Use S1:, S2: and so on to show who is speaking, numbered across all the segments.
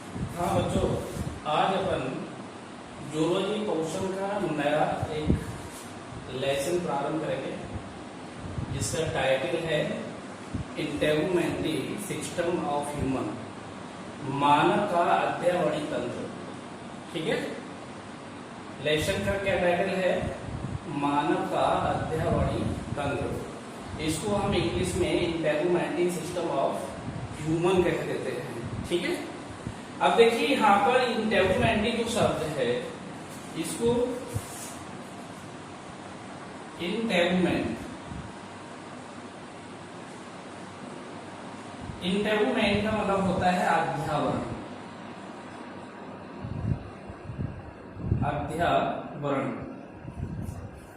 S1: हाँ बच्चों, आज अपन जूलॉजी पोर्शन का नया एक लेसन प्रारंभ करेंगे जिसका टाइटल है इंटेगुमेंट्री सिस्टम ऑफ ह्यूमन, मानव का अध्यावरी तंत्र। ठीक है, लेसन का क्या टाइटल है? मानव का अध्यावरी तंत्र। इसको हम इंग्लिश में इंटेगुमेंट्री सिस्टम ऑफ ह्यूमन कह देते हैं। ठीक है, अब देखिए यहाँ पर इंटेगुमेंट्री जो शब्द है इसको इंटेगुमेंट का मतलब होता है अध्यावरण।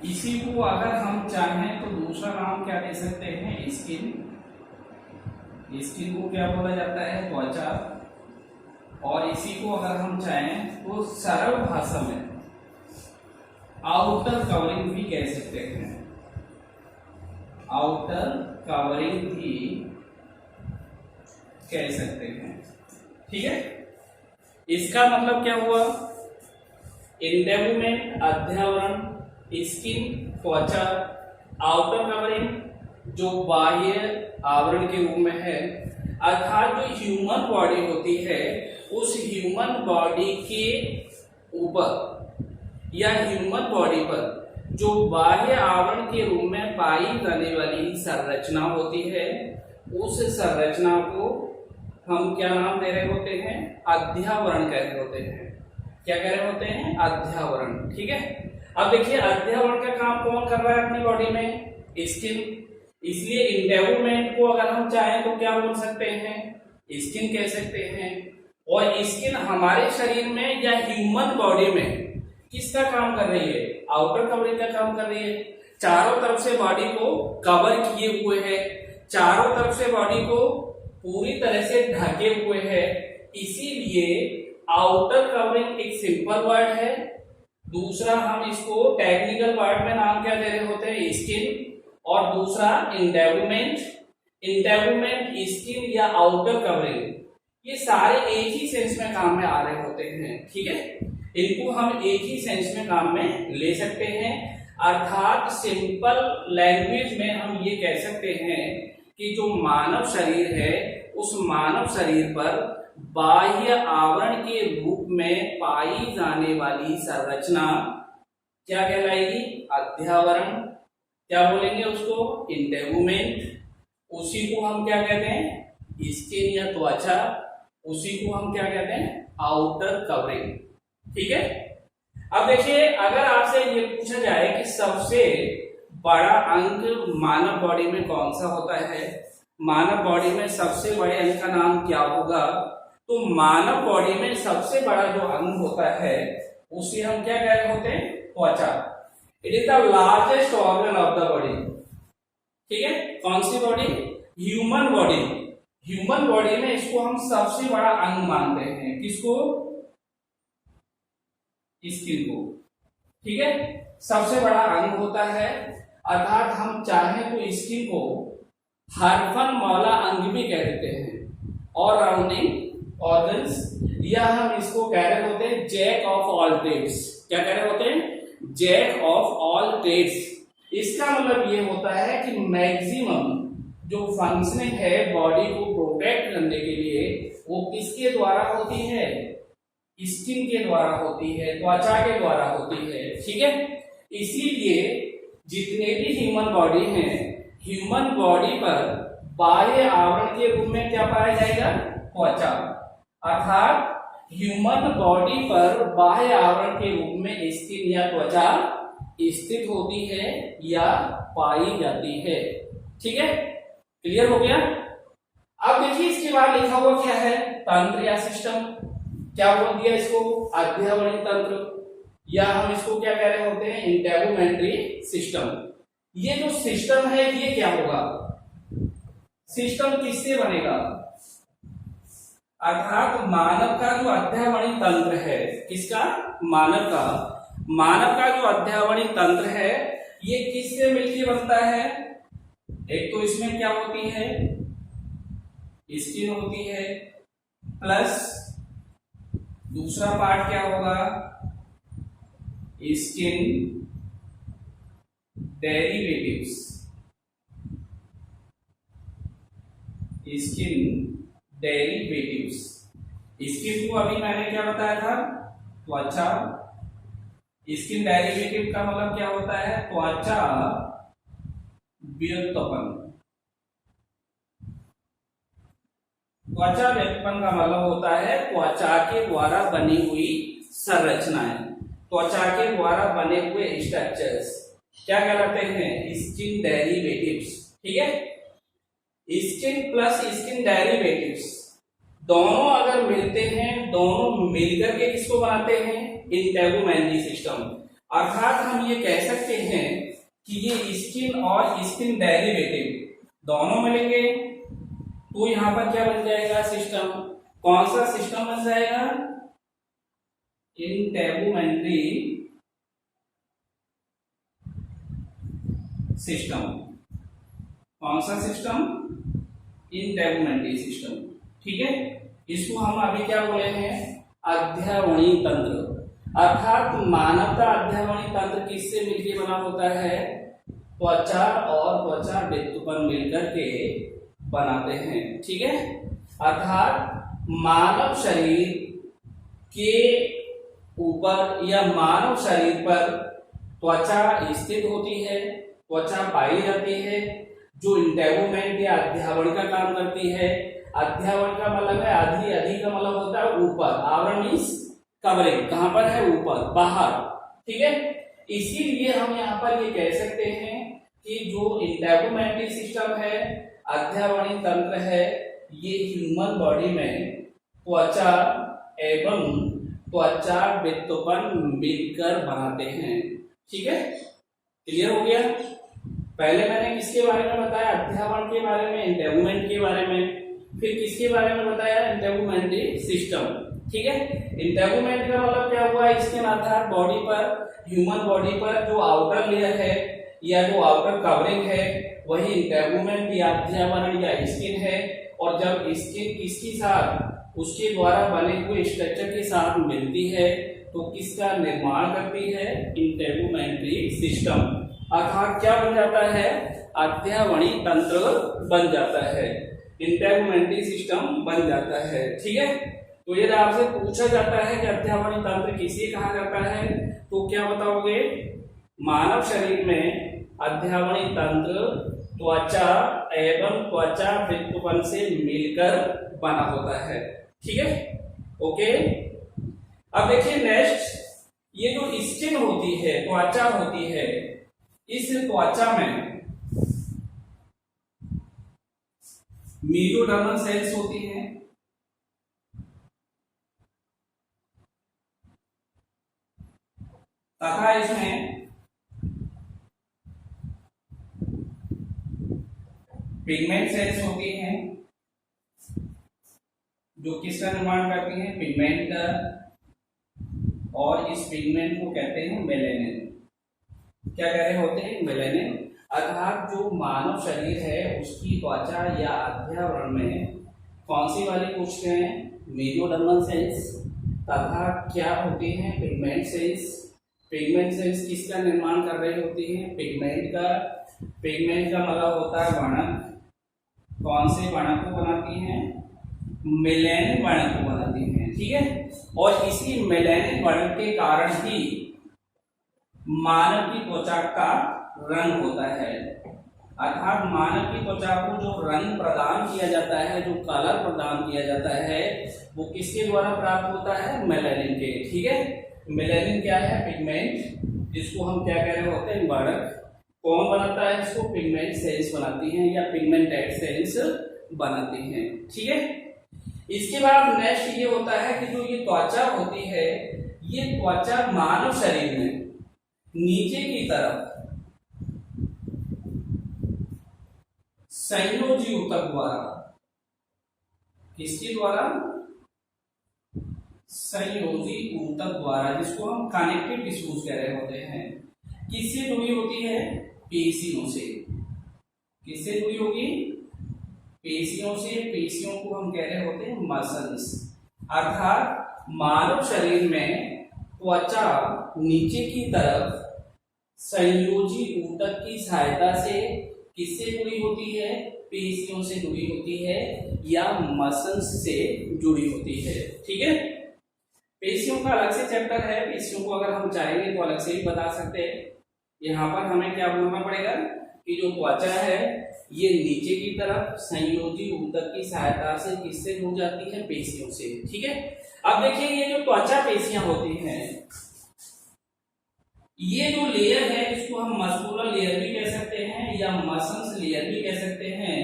S1: इसी को अगर हम चाहें तो दूसरा नाम क्या दे सकते हैं? स्किन को क्या बोला जाता है? त्वचा। और इसी को अगर हम चाहें तो सरल भाषा में आउटर कवरिंग भी कह सकते हैं। आउटर कवरिंग भी कह सकते हैं। ठीक है, इसका मतलब क्या हुआ? इंटेगुमेंट अध्यावरण, स्किन त्वचा, आउटर कवरिंग जो बाह्य आवरण के रूप में है, अर्थात जो ह्यूमन बॉडी होती है उस ह्यूमन बॉडी के ऊपर या ह्यूमन बॉडी पर जो बाह्य आवरण के रूप में पाई जाने वाली संरचना होती है उस संरचना को हम क्या नाम दे रहे होते हैं? अध्यावरण कह रहे होते हैं। क्या कह रहे होते हैं? अध्यावरण। ठीक है, अब देखिए अध्यावरण का काम कौन कर रहा है अपनी बॉडी में? स्किन। इसलिए इंटेगुमेंट को अगर हम चाहें तो क्या बोल सकते हैं? स्किन कह सकते हैं। और स्किन हमारे शरीर में या ह्यूमन बॉडी में किसका काम कर रही है? आउटर कवरिंग का काम कर रही है। चारों तरफ से बॉडी को कवर किए हुए है, चारों तरफ से बॉडी को पूरी तरह से ढके हुए है। इसीलिए आउटर कवरिंग एक सिंपल वर्ड है। दूसरा हम इसको टेक्निकल वर्ड में नाम क्या दे रहे होते हैं? स्किन। और दूसरा इंटेगुमेंट। इंटेगुमेंट, स्किन या आउटर कवरिंग, ये सारे एक ही सेंस में काम में आ रहे होते हैं। ठीक है, इनको हम एक ही सेंस में काम में ले सकते हैं। अर्थात सिंपल लैंग्वेज में हम ये कह सकते हैं कि जो मानव शरीर है उस मानव शरीर पर बाह्य आवरण के रूप में पाई जाने वाली संरचना क्या कहलाएगी? अध्यावरण। क्या बोलेंगे उसको? इंटेगुमेंट। उसी को हम क्या कहते हैं? स्किन या त्वचा। उसी को हम क्या कहते हैं? Outer covering. ठीक है, अब देखिए अगर आपसे ये पूछा जाए कि सबसे बड़ा अंग मानव बॉडी में कौन सा होता है, मानव बॉडी में सबसे बड़े अंग का नाम क्या होगा, तो मानव बॉडी में सबसे बड़ा जो अंग होता है उसे हम क्या कह रहे होते हैं? त्वचा। It is the largest organ of the body. ठीक है, कौन सी body? Human body. Human body में इसको हम सबसे बड़ा अंग मानते हैं। किसको? स्किन को। ठीक है, सबसे बड़ा अंग होता है। अर्थात हम चाहें तो स्किन को हरफन मौला अंग भी कह देते हैं, और राउंडिंग ऑर्गन्स, या हम इसको कह रहे होते हैं जैक ऑफ ऑल ट्रेड्स। क्या कह रहे होते हैं? Jack of all trades. इसका मतलब ये होता है कि मैक्सिमम जो फंक्शनिंग है बॉडी को प्रोटेक्ट करने के लिए वो किसके द्वारा होती है? स्किन के द्वारा होती है, त्वचा के द्वारा होती है। ठीक है, इसीलिए जितने भी ह्यूमन बॉडी हैं, ह्यूमन बॉडी पर बाह्य आवरण के रूप में क्या पाया जाएगा? त्वचा। अर्थात ह्यूमन बॉडी पर बाह्य आवरण के रूप में स्किन या त्वचा स्थित होती है या पाई जाती है। ठीक है, क्लियर हो गया? अब देखिए इसके बाद लिखा हुआ क्या है? तंत्र या सिस्टम। क्या बोल दिया इसको? अध्यावरण तंत्र, या हम इसको क्या कह रहे होते हैं? Integumentary system. ये जो सिस्टम है ये क्या होगा? सिस्टम किससे बनेगा? अर्थात मानव का जो अध्यावरण तंत्र है, किसका? मानव का जो अध्यावरण तंत्र है ये किससे मिलकर बनता है? एक तो इसमें क्या होती है? स्किन होती है, प्लस दूसरा पार्ट क्या होगा, skin derivatives, skin derivatives. Skin को अभी मैंने क्या बताया था, त्वचा। स्किन डेरिवेटिव का मतलब क्या होता है, त्वचा व्युत्पन्न। त्वचा व्युत्पन्न का मतलब होता है त्वचा के द्वारा बनी हुई संरचनाएं, त्वचा के द्वारा बने हुए स्ट्रक्चर्स क्या कहलाते हैं, स्किन डेरिवेटिव्स। ठीक है, स्किन प्लस स्किन डेरिवेटिव्स दोनों अगर मिलते हैं, दोनों मिलकर के किसको बनाते हैं, इंटेगुमेंटी सिस्टम। अर्थात हम ये कह सकते हैं कि ये स्किन और स्किन डेरिवेटिव दोनों मिलेंगे तो यहां पर क्या बन जाएगा, सिस्टम। कौन सा सिस्टम बन जाएगा, इंटेगुमेंट्री सिस्टम। कौन सा सिस्टम, इंटेगुमेंट्री सिस्टम। ठीक है, इसको हम अभी क्या बोले हैं, अध्यावरणीय तंत्र। अर्थात मानवता अध्यावरणीय तंत्र किससे मिलकर बना होता है, त्वचा और त्वचा व्युत्पन्न मिलकर के बनाते हैं। ठीक है, अर्थात मानव शरीर के ऊपर या मानव शरीर पर त्वचा स्थित होती है, त्वचा पाई जाती है जो इंटेगुमेंट या अध्यावरण का काम करती है। अध्यावरण का मतलब है आधी, अधि का मतलब होता है ऊपर, आवरण मींस कवरिंग, कहां पर है, ऊपर, बाहर। ठीक है, इसीलिए हम यहाँ पर ये कह सकते हैं कि जो इंटेगुमेंट्री सिस्टम है, अध्यावरणीय तंत्र है, ये ह्यूमन बॉडी में त्वचा एवं त्वचा व्युत्पन्न मिलकर बनाते हैं। ठीक है, क्लियर हो गया। पहले मैंने किसके बारे में बताया, अध्यावरण के बारे में, इंटेगुमेंट के बारे में, फिर किसके बारे में बताया, इंटेगुमेंट्री सिस्टम। ठीक है, इंटेगुमेंट का मतलब क्या हुआ, इसके अर्थात बॉडी पर, ह्यूमन बॉडी पर जो आउटर लेयर है या जो आउटर कवरिंग है वही इंटेगुमेंट या अध्यावरण या स्किन है। और जब स्किन किसके साथ, उसके द्वारा बने हुए स्ट्रक्चर के साथ मिलती है तो किसका निर्माण करती है, इंटेगुमेंट्री सिस्टम। अर्थात क्या बन जाता है, अध्यावरणीय तंत्र बन जाता है, इंटेगुमेंट्री सिस्टम बन जाता है। ठीक है, तो यदि आपसे पूछा जाता है कि अध्यावरणीय तंत्र किसे कहा जाता है तो क्या बताओगे, मानव शरीर में अध्यावरणीय तंत्र त्वचा एवं त्वचा व्युत्पन्न से मिलकर बना होता है। ठीक है, ओके। अब देखिए नेक्स्ट, ये जो स्किन होती है, त्वचा होती है, इस त्वचा में मेसोडर्मल सेल्स होती हैं तथा इसमें पिगमेंट सेल्स होती हैं जो किसका निर्माण करती हैं, पिगमेंट का। और इस पिगमेंट को कहते हैं मेलेनिन। क्या कह रहे होते हैं, मेलेनिन। अर्थात जो मानव शरीर है उसकी त्वचा या अध्यावरण में कौन सी वाली पूछते हैं, मेसोडर्मल सेल्स तथा क्या होती हैं, पिगमेंट सेल्स। पिगमेंट सेल्स किसका निर्माण कर रही होती हैं, पिगमेंट का। पिगमेंट का मतलब होता है वर्णक। कौन से वर्णक को बनाती हैं, मेलेनिन वर्णक को बनाती हैं। ठीक है, और इसी मेलेनिन वर्णक के कारण ही मानव की त्वचा का रंग होता है। अर्थात मानव की त्वचा को जो रंग प्रदान किया जाता है, जो कलर प्रदान किया जाता है, वो किसके द्वारा प्राप्त होता है, मेलेनिन के। ठीक है, मेलेनिन क्या है, पिगमेंट, जिसको हम क्या कह रहे होते हैं, वर्णक। कौन बनाता है इसको, पिगमेंट सेल्स बनाती हैं या पिगमेंटेड सेल्स बनाती हैं। ठीक है, इसके बाद नेक्स्ट ये होता है कि जो ये त्वचा होती है, ये त्वचा मानव शरीर में नीचे की तरफ संयोजी ऊतक द्वारा, किसके द्वारा, संयोजी ऊतक द्वारा, जिसको हम कनेक्टिव टिश्यूज कह रहे होते हैं, किससे जुड़ी होती है, पेशियों से। किससे जुड़ी होगी, पेशियों से। पेशियों को हम कह रहे होते हैं मसल्स। अर्थात मानव शरीर में त्वचा नीचे की तरफ संयोजी ऊतक की सहायता से किससे जुड़ी होती है? पेशियों से जुड़ी होती है या मसल्स से जुड़ी होती है। ठीक है, पेशियों का अलग से चैप्टर है, पेशियों को अगर हम चाहेंगे तो अलग से भी बता सकते हैं। यहाँ पर हमें क्या बोलना पड़ेगा कि जो त्वचा है ये नीचे की तरफ संयोजी ऊतक की सहायता से किससे जुड़ जाती है? पेशियों से। ठीक है, अब देखिए ये जो त्वचा पेशियां होती हैं, ये जो लेयर है इसको हम मस्कुलर लेयर भी कह सकते हैं या मसल्स लेयर भी कह सकते हैं।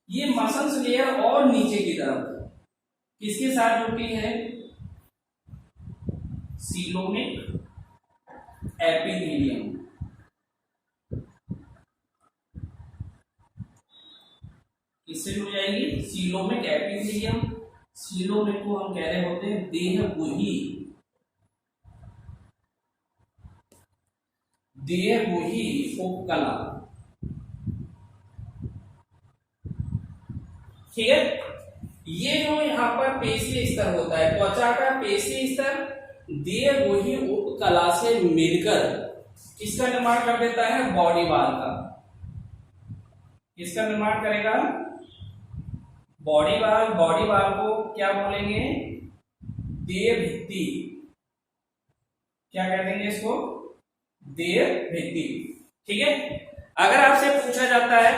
S1: ये मसल्स लेयर और नीचे की तरफ किसके साथ जुड़ती है? Coelomic epithelium. किससे जुड़ जाएगी? Coelomic epithelium. सीलोमिक को हम कह रहे होते हैं देहगुही उपकला। ठीक है, ये जो यहाँ पर पेशी स्तर होता है, त्वचा का पेशी स्तर देहगुही उपकला से मिलकर किसका निर्माण कर देता है? बॉडी वाल का। किसका निर्माण करेगा? Body wall. बॉडी वाल को क्या बोलेंगे? देह भित्ति। क्या कह देंगे इसको? देह भित्ति। ठीक है, अगर आपसे पूछा जाता है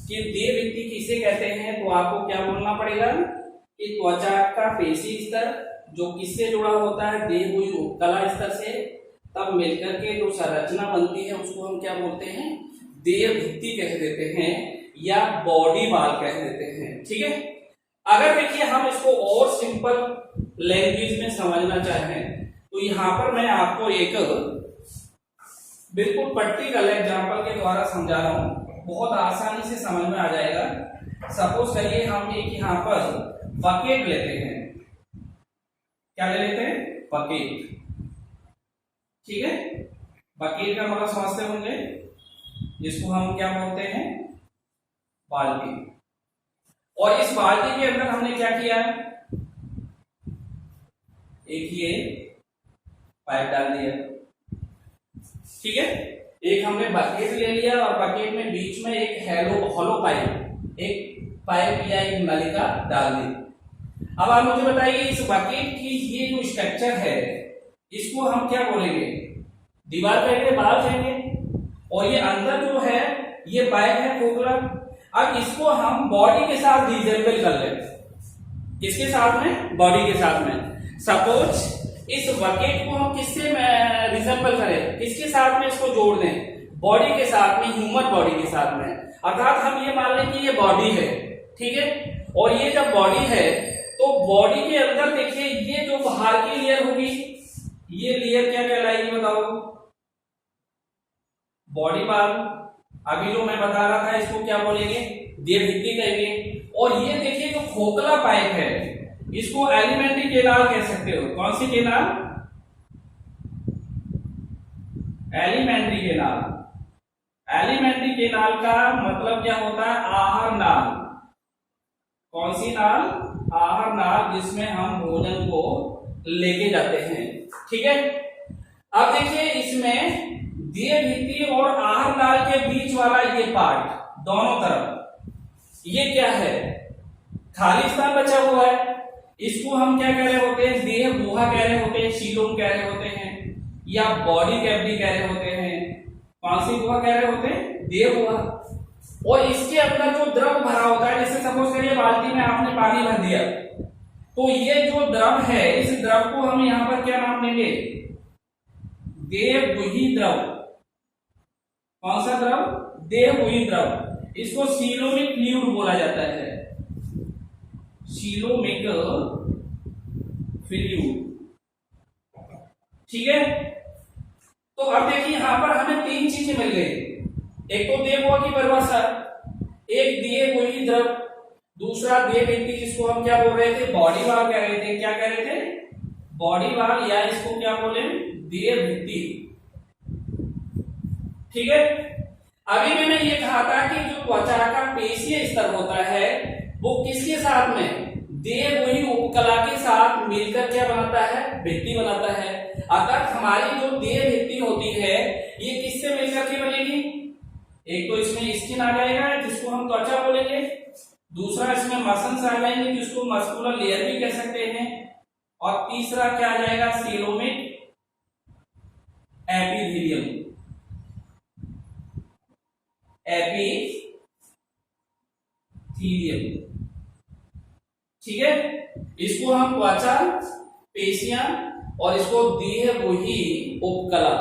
S1: कि देह भित्ति किसे कहते हैं तो आपको क्या बोलना पड़ेगा कि त्वचा का पेशी स्तर जो किससे जुड़ा होता है? देहगुही उपकला स्तर से, तब मिलकर के जो संरचना बनती है उसको हम क्या बोलते हैं? देह भित्ति कह देते हैं या बॉडी वाल कह देते हैं। ठीक है, अगर देखिए हम इसको और सिंपल लैंग्वेज में समझना चाहें तो यहां पर मैं आपको एक बिल्कुल प्रैक्टिकल एग्जांपल के द्वारा समझा रहा हूं, बहुत आसानी से समझ में आ जाएगा। सपोज करिए हम एक यहां पर बकेट लेते हैं। क्या ले लेते हैं? बकेट। ठीक है, बकेट का मतलब समझते होंगे, जिसको हम क्या बोलते हैं? बाल्टी। और इस बाल्टी के अंदर हमने क्या किया? एक ये पाइप डाल दिया। ठीक है, एक हमने बकेट ले लिया और बकेट में बीच में एक हॉलो पाइप, एक पाइप या एक नलिका डाल दी। अब आप मुझे बताइए इस बकेट की ये जो स्ट्रक्चर है इसको हम क्या बोलेंगे? दीवार कहेंगे, बाल कहेंगे, और ये अंदर जो है ये पाइप है खोखला। अब इसको हम बॉडी के साथ रिजेंबल कर लेते हैं। किसके साथ में? बॉडी के साथ में। सपोज इस बकेट को हम किससे रिजेंबल करें? किसके साथ में इसको जोड़ दें? बॉडी के साथ में, ह्यूमन बॉडी के साथ में। अर्थात हम ये मान लें कि ये बॉडी है। ठीक है, और ये जब बॉडी है तो बॉडी के अंदर देखिए ये जो बाहर की लेयर होगी, ये लेयर क्या कहलाएगी बताओ? Body wall. अभी जो मैं बता रहा था इसको क्या बोलेंगे? देह भित्ति कहेंगे। और ये देखिए जो खोखला पाइप है इसको एलिमेंट्री केनाल कह सकते हो। कौन सी canal? Alimentary canal. Alimentary canal का मतलब क्या होता है? आहार नाल। कौन सी नाल? आहार नाल, जिसमें हम भोजन को लेके जाते हैं। ठीक है, अब देखिए इसमें देह भित्ति और आहार नाल के बीच वाला ये पार्ट, दोनों तरफ ये क्या है? खाली स्थान बचा हुआ है। इसको हम क्या कह रहे होते हैं? देह गुहा कह रहे होते हैं, सीलोम कह रहे होते हैं, या बॉडी कैविटी कह रहे होते हैं। कौन सी गुहा कह रहे होते हैं? देह गुहा। और इसके अंदर जो द्रव भरा होता है, जैसे सपोज करिए बाल्टी में आपने पानी भर दिया, तो ये जो द्रव है इस द्रव को हम यहां पर क्या नाम देंगे? देहगुही द्रव। कौन सा द्रव? देहगुही द्रव। इसको सीलोमिक फ्लूइड बोला जाता है। Coelomic fluid. ठीक है, तो अब देखिए यहां पर हमें तीन चीजें मिल गई। एक तो देहगुहा की परिभाषा, एक देहगुही द्रव, दूसरा देह भित्ति, जिसको हम क्या बोल रहे थे? बॉडी वाल कह रहे थे। क्या कह रहे थे? बॉडी वाल, या इसको क्या बोले? देह भित्ति। ठीक है, अभी मैंने ये कहा था कि जो त्वचा का पेशीय स्तर होता है वो किसके साथ में, देहबोही उपकला के साथ मिलकर क्या बनाता है, भित्ति बनाता है। अतः हमारी जो देह भित्ति होती है ये किससे मिलकर के बनेगी, एक तो इसमें स्किन आ जाएगा जिसको हम त्वचा बोलेंगे, दूसरा इसमें मसल्स आ जाएंगे जिसको मस्कुलर लेयर भी कह सकते हैं, और तीसरा क्या आ जाएगा, सीलोमिक एपिथेलियम, ठीक है। इसको हम त्वचा, पेशियां और इसको देहबोही उपकला,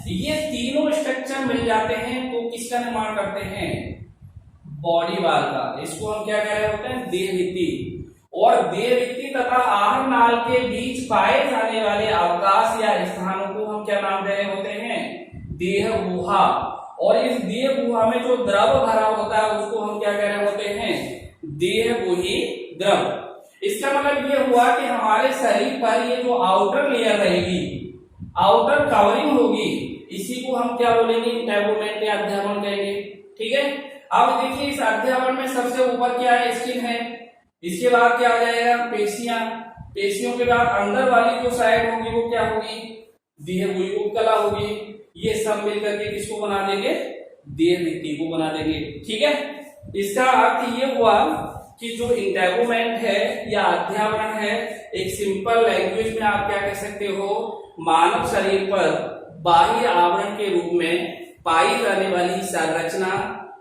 S1: ये तीनों स्ट्रक्चर मिल जाते हैं तो किसका निर्माण करते हैं, बॉडी वाल का। इसको हम क्या कह रहे होते हैं, देह भित्ति। और देह भित्ति तथा आहार नाल के बीच पाए जाने वाले अवकाश या स्थानों को हम क्या नाम दे रहे होते हैं, देह गुहा। और इस देह गुहा में जो द्रव भरा होता है उसको हम क्या कह रहे होते हैं, देहबोही द्रव। इसका मतलब ये हुआ कि हमारे शरीर पर ये जो आउटर लेयर रहेगी, आउटर कवरिंग होगी, इसी को हम क्या बोलेंगे, इंटैगोमेंट या अध्यावरण कहेंगे, ठीक है। अब देखिए इस अध्यावरण में सबसे ऊपर क्या है, स्किन है, इसके बाद क्या आ जाएगा, पेशियां, पेशियों के बाद अंदर वाली जो साइड होगी वो क्या होगी, देहबोही उपकला होगी। ये सब मिलकर के किसको बना देंगे, देह भित्ति को बना देंगे, ठीक है। इसका अर्थ ये हुआ कि जो इंटैगोमेंट है या अध्यावरण है, एक सिंपल लैंग्वेज में आप क्या कह सकते हो, मानव शरीर पर बाह्य आवरण के रूप में पाई जाने वाली संरचना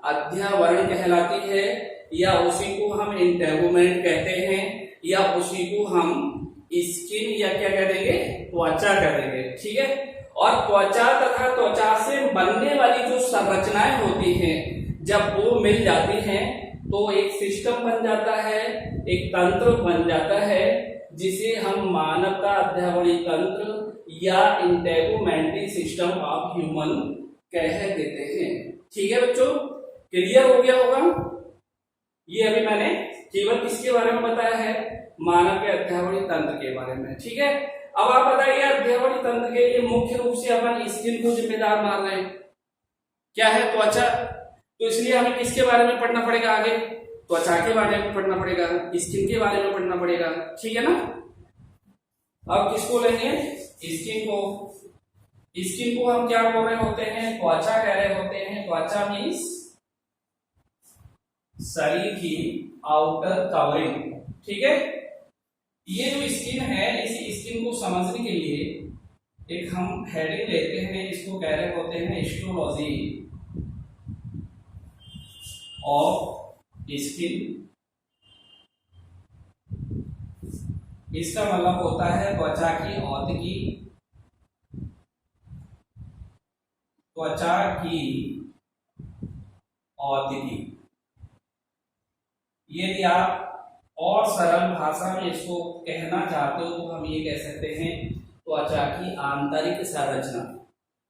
S1: अध्यावरण कहलाती है, या उसी को हम इंटैगोमेंट कहते हैं, या उसी को हम स्किन या क्या कह देंगे, त्वचा कह देंगे, ठीक है। और त्वचा तथा त्वचा से बनने वाली जो संरचनाएं होती हैं, जब वो मिल जाती हैं तो एक सिस्टम बन जाता है, एक तंत्र बन जाता है, जिसे हम मानवता अध्यावरणीय तंत्र या इंटैगोमेंट्री सिस्टम ऑफ ह्यूमन कह देते हैं, ठीक है बच्चों। क्लियर हो गया होगा। ये अभी मैंने केवल किसके बारे में बताया है, मानव के अध्यावरणीय तंत्र के बारे में, ठीक है। अब आप बताइए अध्यावरणीय तंत्र के लिए मुख्य रूप से अपन स्किन को जिम्मेदार मान रहे हैं, क्या है, त्वचा। तो इसलिए हमें किसके बारे में पढ़ना पड़ेगा आगे, त्वचा के बारे में पढ़ना पड़ेगा, स्किन के बारे में पढ़ना पड़ेगा, ठीक है ना। अब किसको लेंगे, स्किन को। स्किन को हम क्या बोल रहे होते हैं, त्वचा कह रहे होते हैं। त्वचा मीन्स शरीर की आउटर कवरिंग, ठीक है। ये जो स्किन है, इस स्किन को समझने के लिए एक हम हेडिंग लेते हैं, इसको कह रहे होते हैं हिस्टोलॉजी ऑफ स्किन। इसका मतलब होता है त्वचा की औद्योगी, त्वचा की औद्योगी। यदि आप और सरल भाषा में इसको कहना चाहते हो तो हम ये कह सकते हैं त्वचा की आंतरिक संरचना।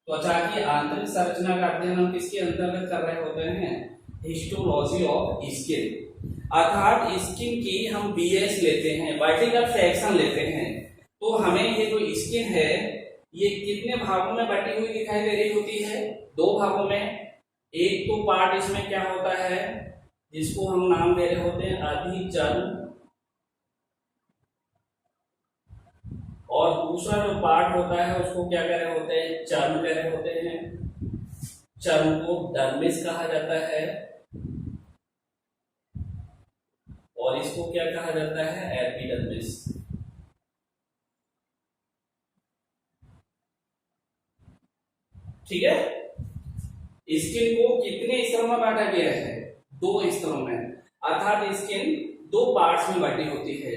S1: त्वचा की आंतरिक संरचना का अध्ययन हम किसके अंतर्गत कर रहे होते हैं, हिस्टोलॉजी ऑफ स्किन। अर्थात स्किन की हम बीएस लेते हैं, वर्टिकल सेक्शन लेते हैं, तो हमें ये जो स्किन है ये कितने भागों में बटी हुई दिखाई दे रही होती है, दो भागों में। एक तो पार्ट इसमें क्या होता है जिसको हम नाम दे रहे होते हैं अधिचर्म, और दूसरा जो पार्ट होता है उसको क्या कह रहे होते हैं, चर्म कह रहे होते हैं। चर्म को डर्मिस कहा जाता है और इसको क्या कहा जाता है, एपिडर्मिस। ठीक है। स्किन को कितने स्तरों में बांटा गया है, दो स्तरों में। अर्थात स्किन दो पार्ट्स में बटी होती है,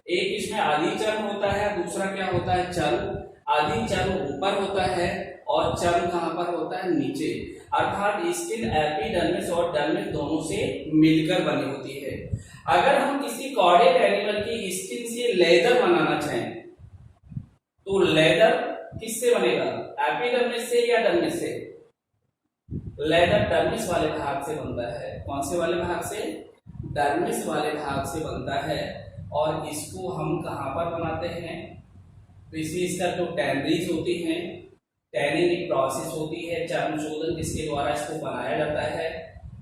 S1: एक इसमें आदि चर्म होता है, दूसरा क्या होता है, चर्म। आदि चर्म ऊपर होता है और चर्म कहां पर होता है, नीचे। अर्थात स्किन एपिडर्मिस और डर्मिस दोनों से मिलकर बनी होती है। अगर हम किसी कॉर्डेड एनिमल की स्किन से लेदर बनाना चाहें तो लेदर किससे बनेगा, एपिडर्मिस से या डर्मिस से? लेदर डर्मिस वाले भाग से बनता है। कौन से वाले भाग से, डर्मिस वाले भाग से बनता है। और इसको हम कहां पर बनाते हैं, तो इसमें इसका जो टैनरीज होती हैं, टैनिंग एक प्रोसेस होती है, चर्म शोधन जिसके द्वारा इसको बनाया जाता है।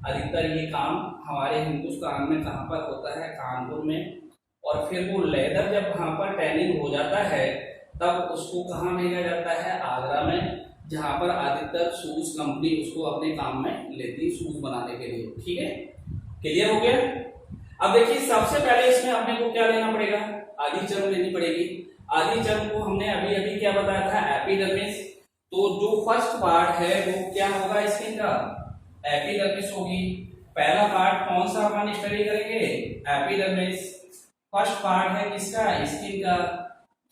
S1: अधिकतर ये काम हमारे हिंदुस्तान में कहाँ पर होता है, कानपुर में। और फिर वो लेदर जब वहाँ पर टैनिंग हो जाता है तब उसको कहाँ भेजा जाता है, आगरा में, जहाँ पर अधिकतर शूज कंपनी उसको अपने काम में लेती है शूज बनाने के लिए। ठीक है, क्लियर हो गया। अब देखिए सबसे पहले इसमें अपने को क्या लेना पड़ेगा, आदि चर्म लेनी पड़ेगी। आदि चर्म को हमने अभी अभी क्या बताया था, एपिडर्मिस। तो जो फर्स्ट पार्ट है वो क्या होगा स्किन का, एपिडर्मिस होगी। पहला पार्ट कौन सा अपन स्टडी करेंगे, एपिडर्मिस। फर्स्ट पार्ट है किसका, स्किन का।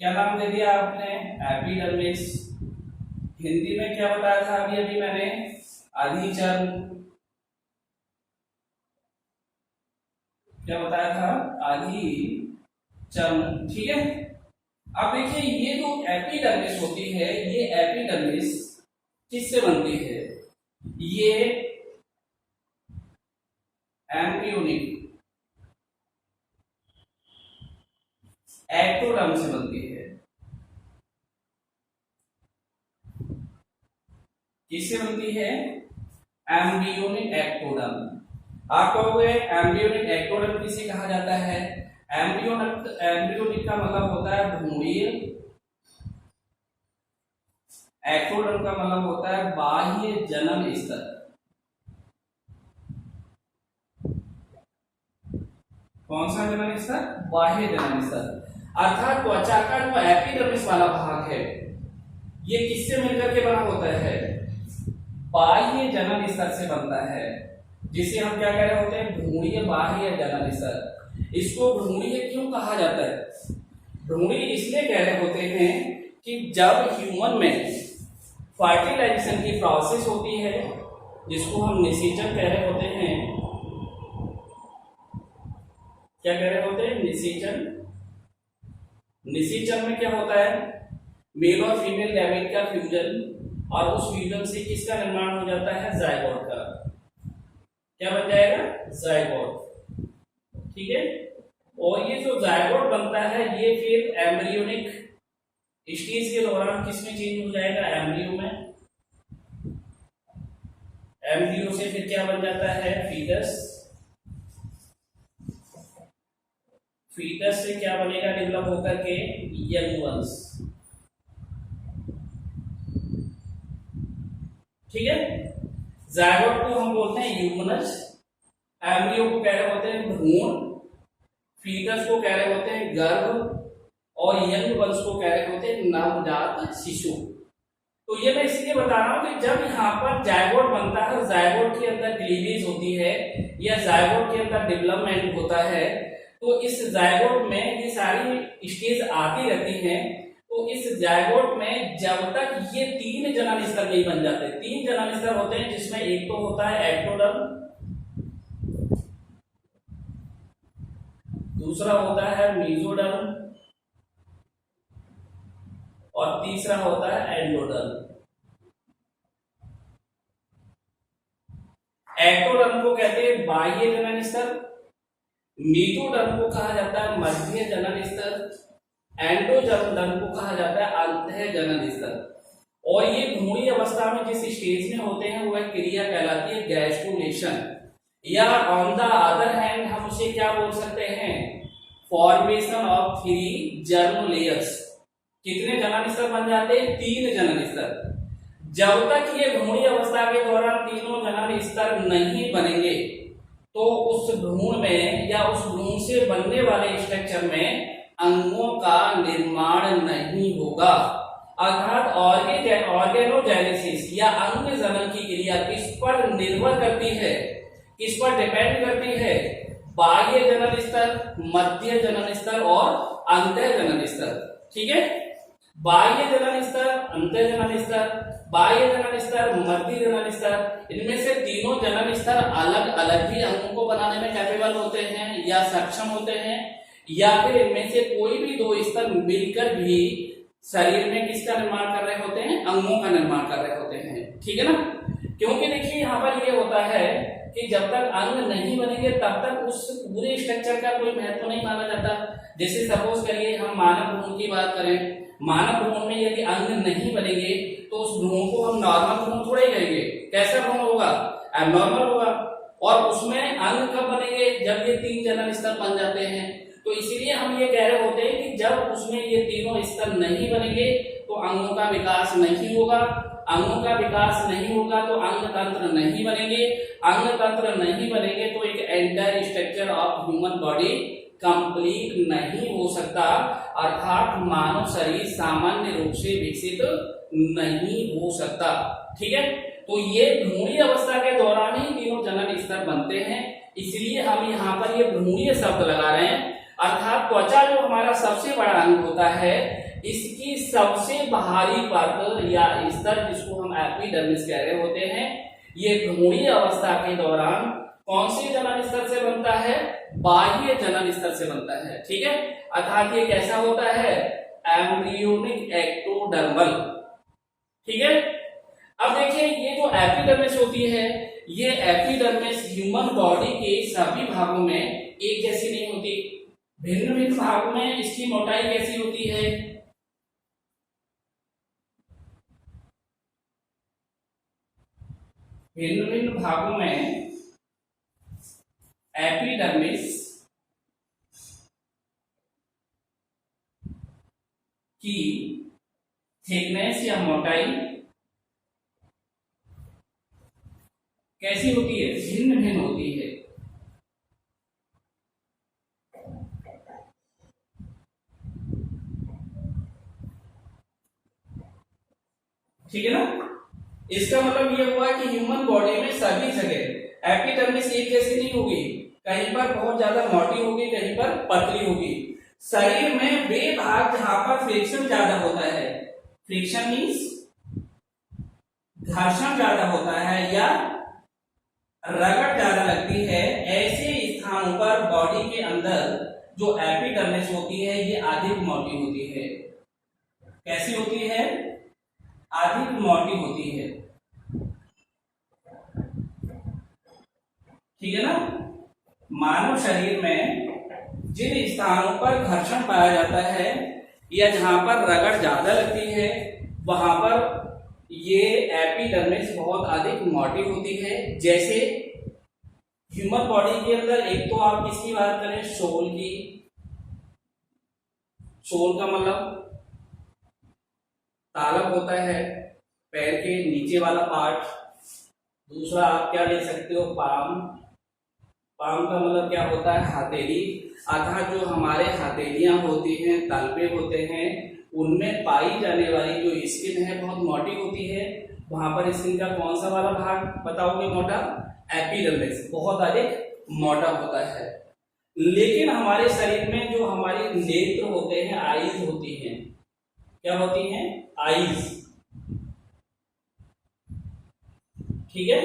S1: क्या नाम दे दिया आपने, एपिडर्मिस। हिंदी में क्या बताया था अभी अभी मैंने, अधिचर्म। क्या बताया था, अधिचर्म। ठीक है। अब देखिए ये जो एपिडर्मिस होती है, ये एपिडर्मिस किससे बनती है, ये एम्ब्रियोनिक एक्टोडर्म से बनती है। किससे बनती है, एम्ब्रियोनिक एक्टोडर्म। आप कहोगे एम्ब्रियोनिक एक्टोडर्म किसे कहा जाता है, एम्ब्रियोनिक का मतलब होता है भ्रूणीय, एक्टोडर्म का मतलब होता है बाह्य जनन स्तर। कौन सा जनन स्तर, बाह्य जनन स्तर। अर्थात त्वचा का जो एपिडर्मिस वाला भाग है ये किससे मिलकर के बना होता है, बाह्य जनन स्तर से बनता है, जिसे हम क्या कह रहे होते हैं, भ्रूणीय बाह्य जनन स्तर। इसको भ्रूणीय क्यों कहा जाता है, भ्रूणीय इसलिए कह रहे होते हैं कि जब ह्यूमन में फर्टिलाइजेशन की प्रोसेस होती है, जिसको हम निषेचन कह रहे होते हैं, क्या कह रहे होते हैं, निषेचन। निषेचन में क्या होता है, मेल और फीमेल गैमेट का फ्यूजन, और उस फ्यूजन से किसका निर्माण हो जाता है, जायगोट का। क्या बन जाएगा, जायगोट। ठीक है। और ये जो जायगोट बनता है ये फिर एम्ब्रियोनिक स्टेज के दौरान किसमें चेंज हो जाएगा, एम्ब्रियो में। एम्ब्रियो से फिर क्या बन जाता है, फीटस। फीटस से क्या बनेगा, डेवलप होकर के यंग वंस। ठीक है। जायगोट को हम बोलते हैं यूमनस, एम्ब्रियो को कह रहे होते हैं भ्रूण, फीटस को कह रहे होते हैं गर्भ, और यंग वंश को कह रहे होते हैं नवजात शिशु। तो ये मैं इसलिए बता रहा हूं कि जब यहाँ पर जायगोट बनता है, जायगोट के अंदर क्लीवेज होती है या जायगोट के अंदर डेवलपमेंट होता है, तो इस जायगोट में ये सारी स्टेज आती रहती हैं। तो इस जायगोट में जब तक ये 3 जनन स्तर नहीं बन जाते, 3 जनन स्तर होते हैं, जिसमें एक तो होता है एक्टोडर्म, दूसरा होता है मेसोडर्म, और तीसरा होता है एंडोडर्म। एक्टोडर्म को कहते हैं बाह्य जनन स्तर, मेसोडर्म को कहा जाता है मध्य जनन स्तर, एंडोडर्म को कहा जाता है अंतः जनन स्तर। और ये भ्रूणीय अवस्था में जिस स्टेज में होते हैं वह क्रिया कहलाती है गैस्ट्रुलेशन, या ऑन द अदर हैंड हम उसे क्या बोल सकते हैं, फॉर्मेशन ऑफ 3 जर्म लेयर्स। कितने जनन स्तर बन जाते हैं, 3 जनन स्तर। जब तक ये भ्रूणीय अवस्था के दौरान तीनों जनन स्तर नहीं बनेंगे तो उस भ्रूण में या उस भ्रूण से बनने वाले स्ट्रक्चर में अंगों का निर्माण नहीं होगा। अर्थात ऑर्गेनोजेनेसिस या अंग जनन की क्रिया किस पर निर्भर करती है, किस पर डिपेंड करती है, बाह्य जनन स्तर, मध्य जनन स्तर और अंतः जनन स्तर। ठीक है। बाह्य जनन स्तर, अंतः जनन स्तर, बाह्य जनन स्तर, मध्य जनन स्तर, इनमें से तीनों जनन स्तर अलग अलग भी अंगों को बनाने में कैपेबल होते हैं या सक्षम होते हैं, या फिर इनमें से कोई भी 2 स्तर मिलकर भी शरीर में किसका निर्माण कर रहे होते हैं, अंगों का निर्माण कर रहे होते हैं। ठीक है ना। क्योंकि देखिए यहाँ पर ये होता है कि जब तक अंग नहीं बनेंगे तब तक उस पूरे स्ट्रक्चर का कोई महत्व नहीं माना जाता। जैसे सपोज करिए हम मानव भ्रूण की बात करें, मानव भ्रूण में यदि अंग नहीं बनेंगे तो उस भ्रूण को हम नॉर्मल भ्रूण थोड़ा ही कहेंगे। कैसा भ्रूण होगा? एबनॉर्मल होगा। और उसमें अंग कब बनेंगे? जब ये 3 जनन स्तर बन जाते हैं। तो इसीलिए हम ये कह रहे होते हैं कि जब उसमें ये तीनों स्तर नहीं बनेंगे तो अंगों का विकास नहीं होगा। अंगों का विकास नहीं होगा तो अंग तंत्र नहीं बनेंगे। अंग तंत्र नहीं बनेंगे तो एक entire structure of human body complete नहीं हो सकता, अर्थात मानव शरीर सामान्य रूप से विकसित नहीं हो सकता। ठीक है, तो ये भ्रूणीय अवस्था के दौरान ही तीनों जनन स्तर बनते हैं, इसलिए हम यहाँ पर ये भ्रूणीय शब्द लगा रहे हैं। अर्थात त्वचा जो हमारा सबसे बड़ा अंग होता है, इसकी सबसे बाहरी परत या स्तर जिसको हम एपिडर्मिस कह रहे होते हैं, ये भ्रूणीय अवस्था के दौरान कौन से जनन स्तर से बनता है? बाह्य जनन स्तर से बनता है। ठीक है, अर्थात ये कैसा होता है? Embryonic ectodermal. ठीक है, अब देखिए ये जो एपिडर्मिस होती है, ये एपिडर्मिस ह्यूमन बॉडी के सभी भागों में एक जैसी नहीं होती, भिन्न भिन्न भागों में इसकी मोटाई कैसी होती है? भिन्न भिन्न भागों में एपिडर्मिस की थिकनेस या मोटाई कैसी होती है? भिन्न भिन्न होती है। ठीक है ना, इसका मतलब ये हुआ कि ह्यूमन बॉडी में सभी जगह एपिडर्मिस एक जैसी नहीं होगी, कहीं पर बहुत ज्यादा मोटी होगी, कहीं पर पतली होगी। शरीर में वे भाग जहां पर फ्रिक्शन ज्यादा होता है, फ्रिक्शन मींस घर्षण ज्यादा होता है या रगड़ ज्यादा लगती है, ऐसे स्थानों पर बॉडी के अंदर जो एपिडर्मिस होती है ये अधिक मोटी होती है। कैसी होती है? अधिक मोटी होती है। ठीक है ना, मानव शरीर में जिन स्थानों पर घर्षण पाया जाता है या जहां पर रगड़ ज्यादा लगती है, वहां पर ये एपिडर्मिस बहुत अधिक मोटी होती है। जैसे ह्यूमन बॉडी के अंदर एक तो आप किसकी बात करें? सोल की। सोल का मतलब तालक होता है, पैर के नीचे वाला पार्ट। दूसरा आप क्या ले सकते हो? पाम। पाम का मतलब क्या होता है? हथेली। अर्थात जो हमारे हथेलियां होती हैं, तलवे होते हैं, उनमें पाई जाने वाली जो स्किन है बहुत मोटी होती है। वहां पर स्किन का कौन सा वाला भाग बताओगे मोटा? एपिडर्मिस बहुत अधिक मोटा होता है। लेकिन हमारे शरीर में जो हमारे नेत्र होते हैं, आईज होती हैं, क्या होती हैं? आईज। ठीक है,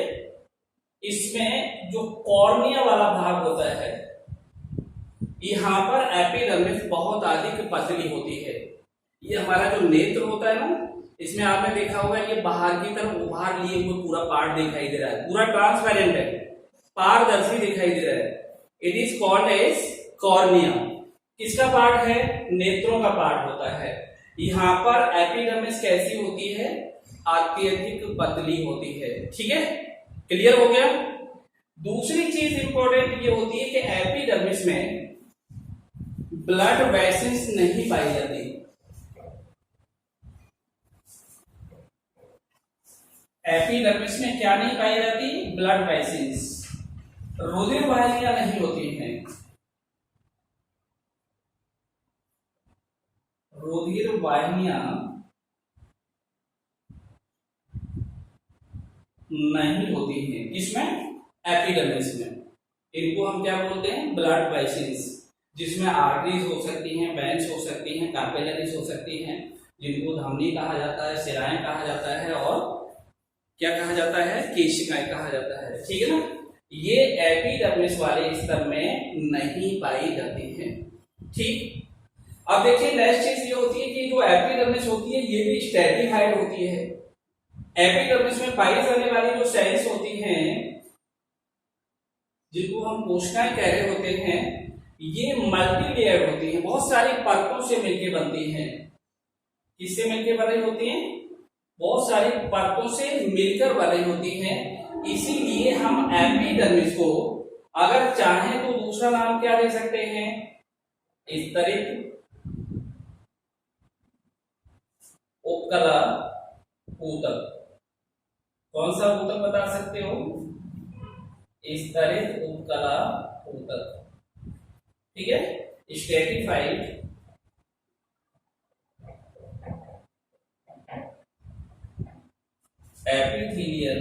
S1: इसमें जो कॉर्निया वाला भाग होता है, यहां पर एपिडर्मिस बहुत अधिक पतली होती है। ये हमारा जो नेत्र होता है ना, इसमें आपने देखा होगा ये बाहर की तरफ उभार लिए हुए पूरा पार्ट दिखाई दे रहा है, पूरा ट्रांसपेरेंट है, पारदर्शी दिखाई दे रहा है। It is called as cornea. किसका पार्ट है? नेत्रों का पार्ट होता है। यहाँ पर एपिडर्मिस कैसी होती है? अत्यधिक पतली होती है। ठीक है, क्लियर हो गया। दूसरी चीज इंपॉर्टेंट ये होती है कि एपिडर्मिस में ब्लड वेसल्स नहीं पाई जाती। एपिडर्मिस में क्या नहीं पाई जाती? Blood vessels. रुधिर वाहिनियां नहीं होती हैं। रुधिर वाहिनियां नहीं होती हैं। किसमें? एपिडर्मिस में। इनको हम क्या बोलते हैं? ब्लड वेसल्स, जिसमें आर्टरीज हो सकती हैं, वेन्स हो सकती हैं, कैपिलरीज हो सकती हैं, जिनको धमनी कहा जाता है, शिराएं कहा जाता है और क्या कहा जाता है? केशिकाएं कहा जाता है। ठीक है ना, ये एपिडर्मिस वाले स्तर में नहीं पाई जाती हैं। ठीक, अब देखिए नेक्स्ट चीज ये होती है कि जो एपिडर्मिस होती है ये भी स्ट्रेटिफाइड होती है। एपिडर्मिस में पाई जाने वाली जो सेल्स होती हैं जिनको हम कोशिकाएं कह रहे होते हैं, ये मल्टी लेयर होती हैं, बहुत सारी परतों से मिलकर बनती हैं। किससे मिलकर बन रही होती हैं? बहुत सारी परतों से मिलकर बन रही होती हैं। इसीलिए हम एपिडर्मिस को अगर चाहें तो दूसरा नाम क्या दे सकते हैं? स्तरित उपकला ऊतक। कौन सा ऊतक बता सकते हो? स्तरित उपकला ऊतक, ठीक है। Stratified epithelial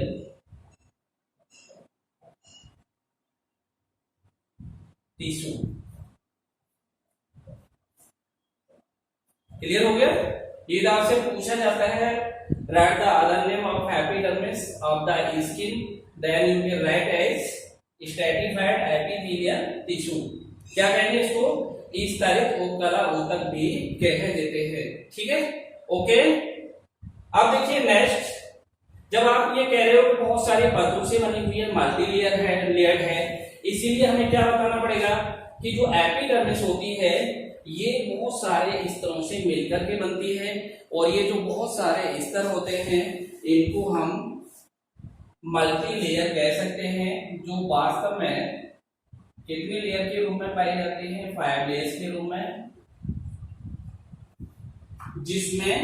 S1: tissue. क्लियर हो गया? ये आपसे पूछा जाता है, write the other name of epidermis of the skin, then you can write as stratified epithelial tissue. क्या कहेंगे इसको? स्तरित उपकला ऊतक भी कह देते हैं, ठीक है। ओके, अब देखिए नेक्स्ट, जब आप ये कह रहे हो कि बहुत सारी परतों से बनी हुई है, मल्टी लेयर है, इसीलिए हमें क्या बताना पड़ेगा कि जो एपिडर्मिस होती है ये बहुत सारे स्तरों से मिलकर के बनती है, और ये जो बहुत सारे स्तर होते हैं इनको हम मल्टी लेयर कह सकते हैं, जो वास्तव में कितने लेयर के रूप में पाई जाती है? 5 लेयर्स के रूप में, जिसमें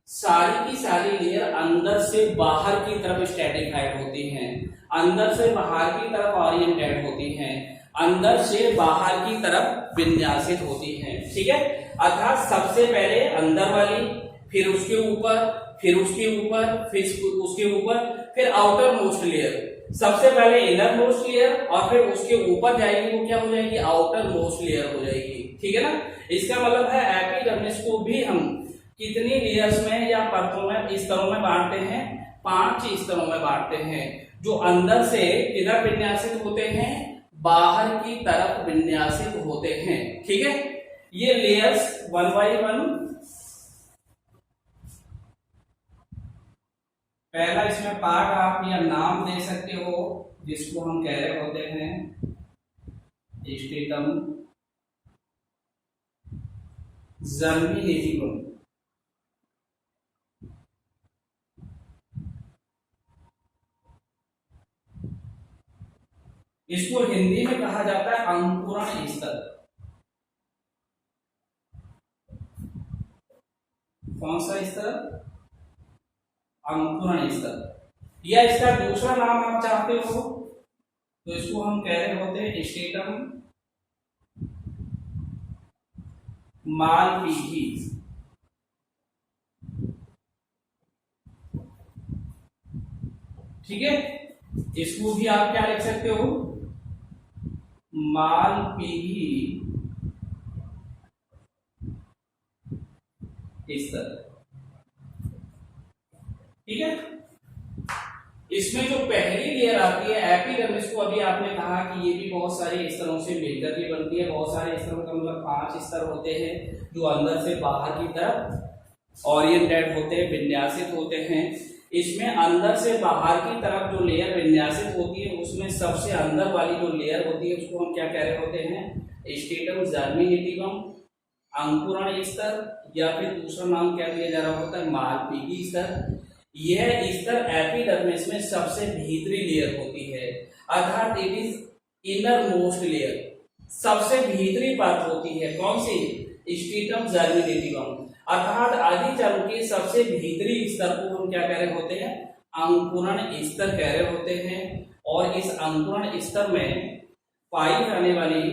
S1: सारी की सारी लेयर अंदर से बाहर की तरफ स्ट्रेटिफाइड होती हैं, अंदर से बाहर की तरफ ओरिएंटेड होती हैं, अंदर से बाहर की तरफ विन्यासित होती हैं, ठीक है। अर्थात सबसे पहले अंदर वाली, फिर उसके ऊपर, फिर उसके ऊपर, फिर उसके ऊपर, फिर आउटर मोस्ट लेयर। सबसे पहले इनर मोस्ट लेयर और फिर उसके ऊपर जाएगी, वो क्या हो जाएगी? आउटर मोस्ट लेयर हो जाएगी, ठीक है ना। इसका मतलब है एपिडर्मिस को भी हम कितनी लेयर्स में या परतों में, स्तरों में बांटते हैं? 5 स्तरों में बांटते हैं, जो अंदर से किधर विन्यासित होते हैं? बाहर की तरफ विन्यासित होते हैं, ठीक है। ये लेयर्स 1 बाय 1, पहला इसमें पार्ट आप या नाम दे सकते हो, जिसको हम कह रहे होते हैं स्टेटम जर्मिनेटिवम। इसको हिंदी में कहा जाता है अंकुरण स्तर। कौन सा स्तर? अंकुरण स्तर। या इसका दूसरा नाम आप चाहते हो तो इसको हम कह रहे होते हैं स्टेटम मालपीघी, ठीक है। इसको भी आप क्या लिख सकते हो? मालपीघी स्तर, ठीक है। इसमें जो पहली लेयर आती है एपिडर्मिस को, अभी आपने कहा कि ये भी बहुत सारे स्तरों से मिलकर के बनती है। बहुत सारे स्तरों का मतलब 5 स्तर होते हैं, जो अंदर से बाहर की तरफ ओरिएंटेड होते हैं, विन्यासित होते हैं। इसमें अंदर से बाहर की तरफ जो लेयर विन्यासित होती है, उसमें सबसे अंदर वाली जो लेयर होती है उसको हम क्या कह रहे होते हैं? स्टेटम जर्मिनेटिवम, अंकुरण स्तर, या फिर दूसरा नाम क्या दिया जा रहा होता है? मालपीघी स्तर। यह स्तर एपिडर्मिस में सबसे भीतरी लेयर होती है, अर्थात it is inner most layer, सबसे भीतरी परत होती है। कौन सी? स्टेटम जर्मिनेटिवम, अर्थात आदि चरण के सबसे भीतरी स्तर को हम क्या कह रहे होते हैं? अंकुरण स्तर कह रहे होते हैं। और इस अंकुरण स्तर में पाई जाने वाली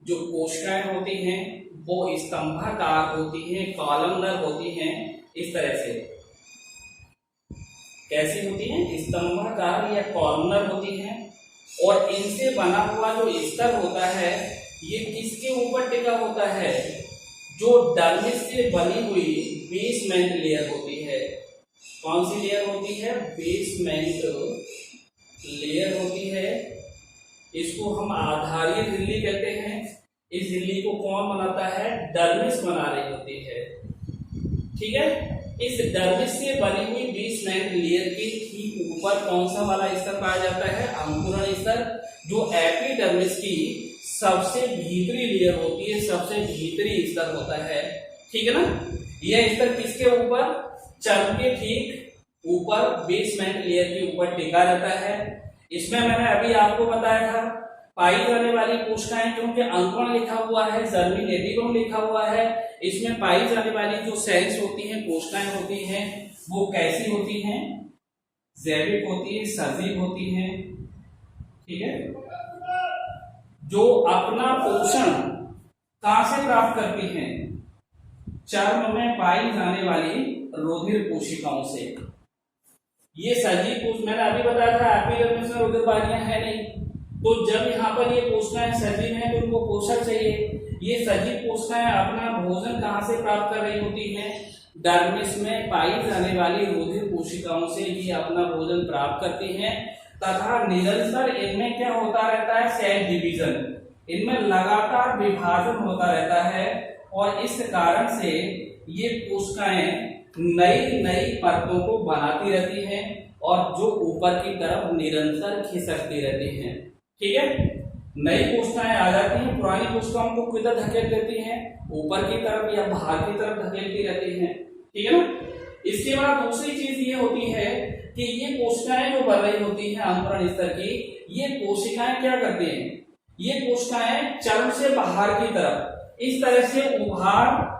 S1: जो कोशिकाएं होती हैं वो स्तंभाकार होती हैं, कॉलमनर होती हैं। इस तरह से कैसी होती हैं? स्तंभाकार या कॉलमनर होती हैं। और इनसे बना हुआ जो स्तर होता है ये किसके ऊपर टिका होता है? जो डर्मिस से बनी हुई बेसमेंट लेयर होती है। कौन सी लेयर होती है? बेसमेंट लेयर होती है। इसको हम आधारीय झिल्ली कहते हैं। इस झिल्ली को कौन बनाता है? डर्मिस बना रही होती है, ठीक है। इस डर्मिस से बनी हुई बेसमेंट लेयर के ठीक ऊपर कौन सा वाला स्तर पाया जाता है? अंकुरण स्तर, जो एपिडर्मिस की सबसे भीतरी लेयर होती है, सबसे भीतरी स्तर होता है, ठीक है ना। यह स्तर किसके ऊपर, चर्म के ठीक ऊपर बेसमेंट लेयर के ऊपर टिका रहता है। इसमें मैंने अभी आपको बताया था पाई जाने वाली कोशिकाएं, क्योंकि अंकुरण लिखा हुआ है, जर्मिनेटिवम लिखा हुआ है, इसमें पाई जाने वाली जो सेल्स होती हैं, कोशिकाएं होती हैं, वो कैसी होती हैं, जैविक होती है, सजीव होती हैं, ठीक है। जो अपना पोषण कहां से प्राप्त करती हैं, चर्म में पाई जाने वाली रुधिर कोशिकाओं से। ये सजीव कोश, मैंने अभी बताया था एपिडर्मिस में रुधिर वाहिनियां है नहीं, तो जब यहाँ पर ये कोशिकाएं सजीव हैं तो उनको पोषण चाहिए। ये सजीव कोशिकाएं अपना भोजन कहां से प्राप्त कर रही होती हैं, डर्मिस में पाई जाने वाली रुधिर कोशिकाओं से ये अपना भोजन प्राप्त करती हैं, तथा निरंतर इनमें क्या होता रहता है, सेल डिवीजन, इनमें लगातार विभाजन होता रहता है, और इस कारण से ये कोशिकाएं नई नई परतों को बनाती रहती हैं और जो ऊपर की तरफ निरंतर खिसकती रहती हैं, ठीक है। नई कोशिकाएं आ जाती हैं, पुरानी कोशिकाओं को किधर धकेल देती हैं, ऊपर की तरफ या बाहर की तरफ धकेलती रहती हैं, ठीक है ना। इसके बाद दूसरी चीज ये होती है कि ये कोशिकाएं जो बन रही होती हैं अंकुरण स्तर की, ये कोशिकाएं क्या करती हैं, ये कोशिकाएं चर्म से बाहर की तरफ इस तरह से उभार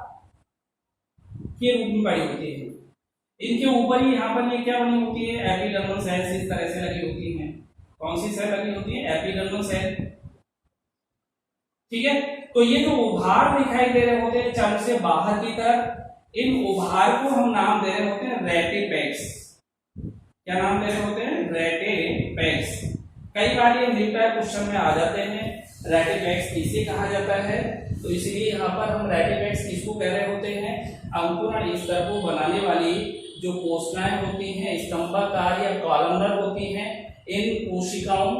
S1: के रूप में बनी होती है। इनके ऊपर ही यहाँ पर ये क्या बनी होती है, एपिडर्मल सेल्स इस तरह से लगी होती हैं। कौन सी सेल लगी होती है, एपिडर्मल सेल, ठीक है। तो ये जो उभार दिखाई दे रहे होते हैं चर्म से बाहर की तरफ, इन उभार को हम नाम दे रहे होते हैं रेटिपेक्स। क्या नाम दे रहे होते हैं, रेटिपेक्स। कई बार ये नीट क्वेश्चन में आ जाते हैं, रेटिपेक्स किसे कहा जाता है, तो इसलिए यहाँ पर हम रेटिपेक्स किसको कह रहे होते हैं, अंकुरण स्तर को बनाने वाली जो कोशिकाएं होती हैं, स्तंभाकार या कॉलमनर होती हैं, इन कोशिकाओं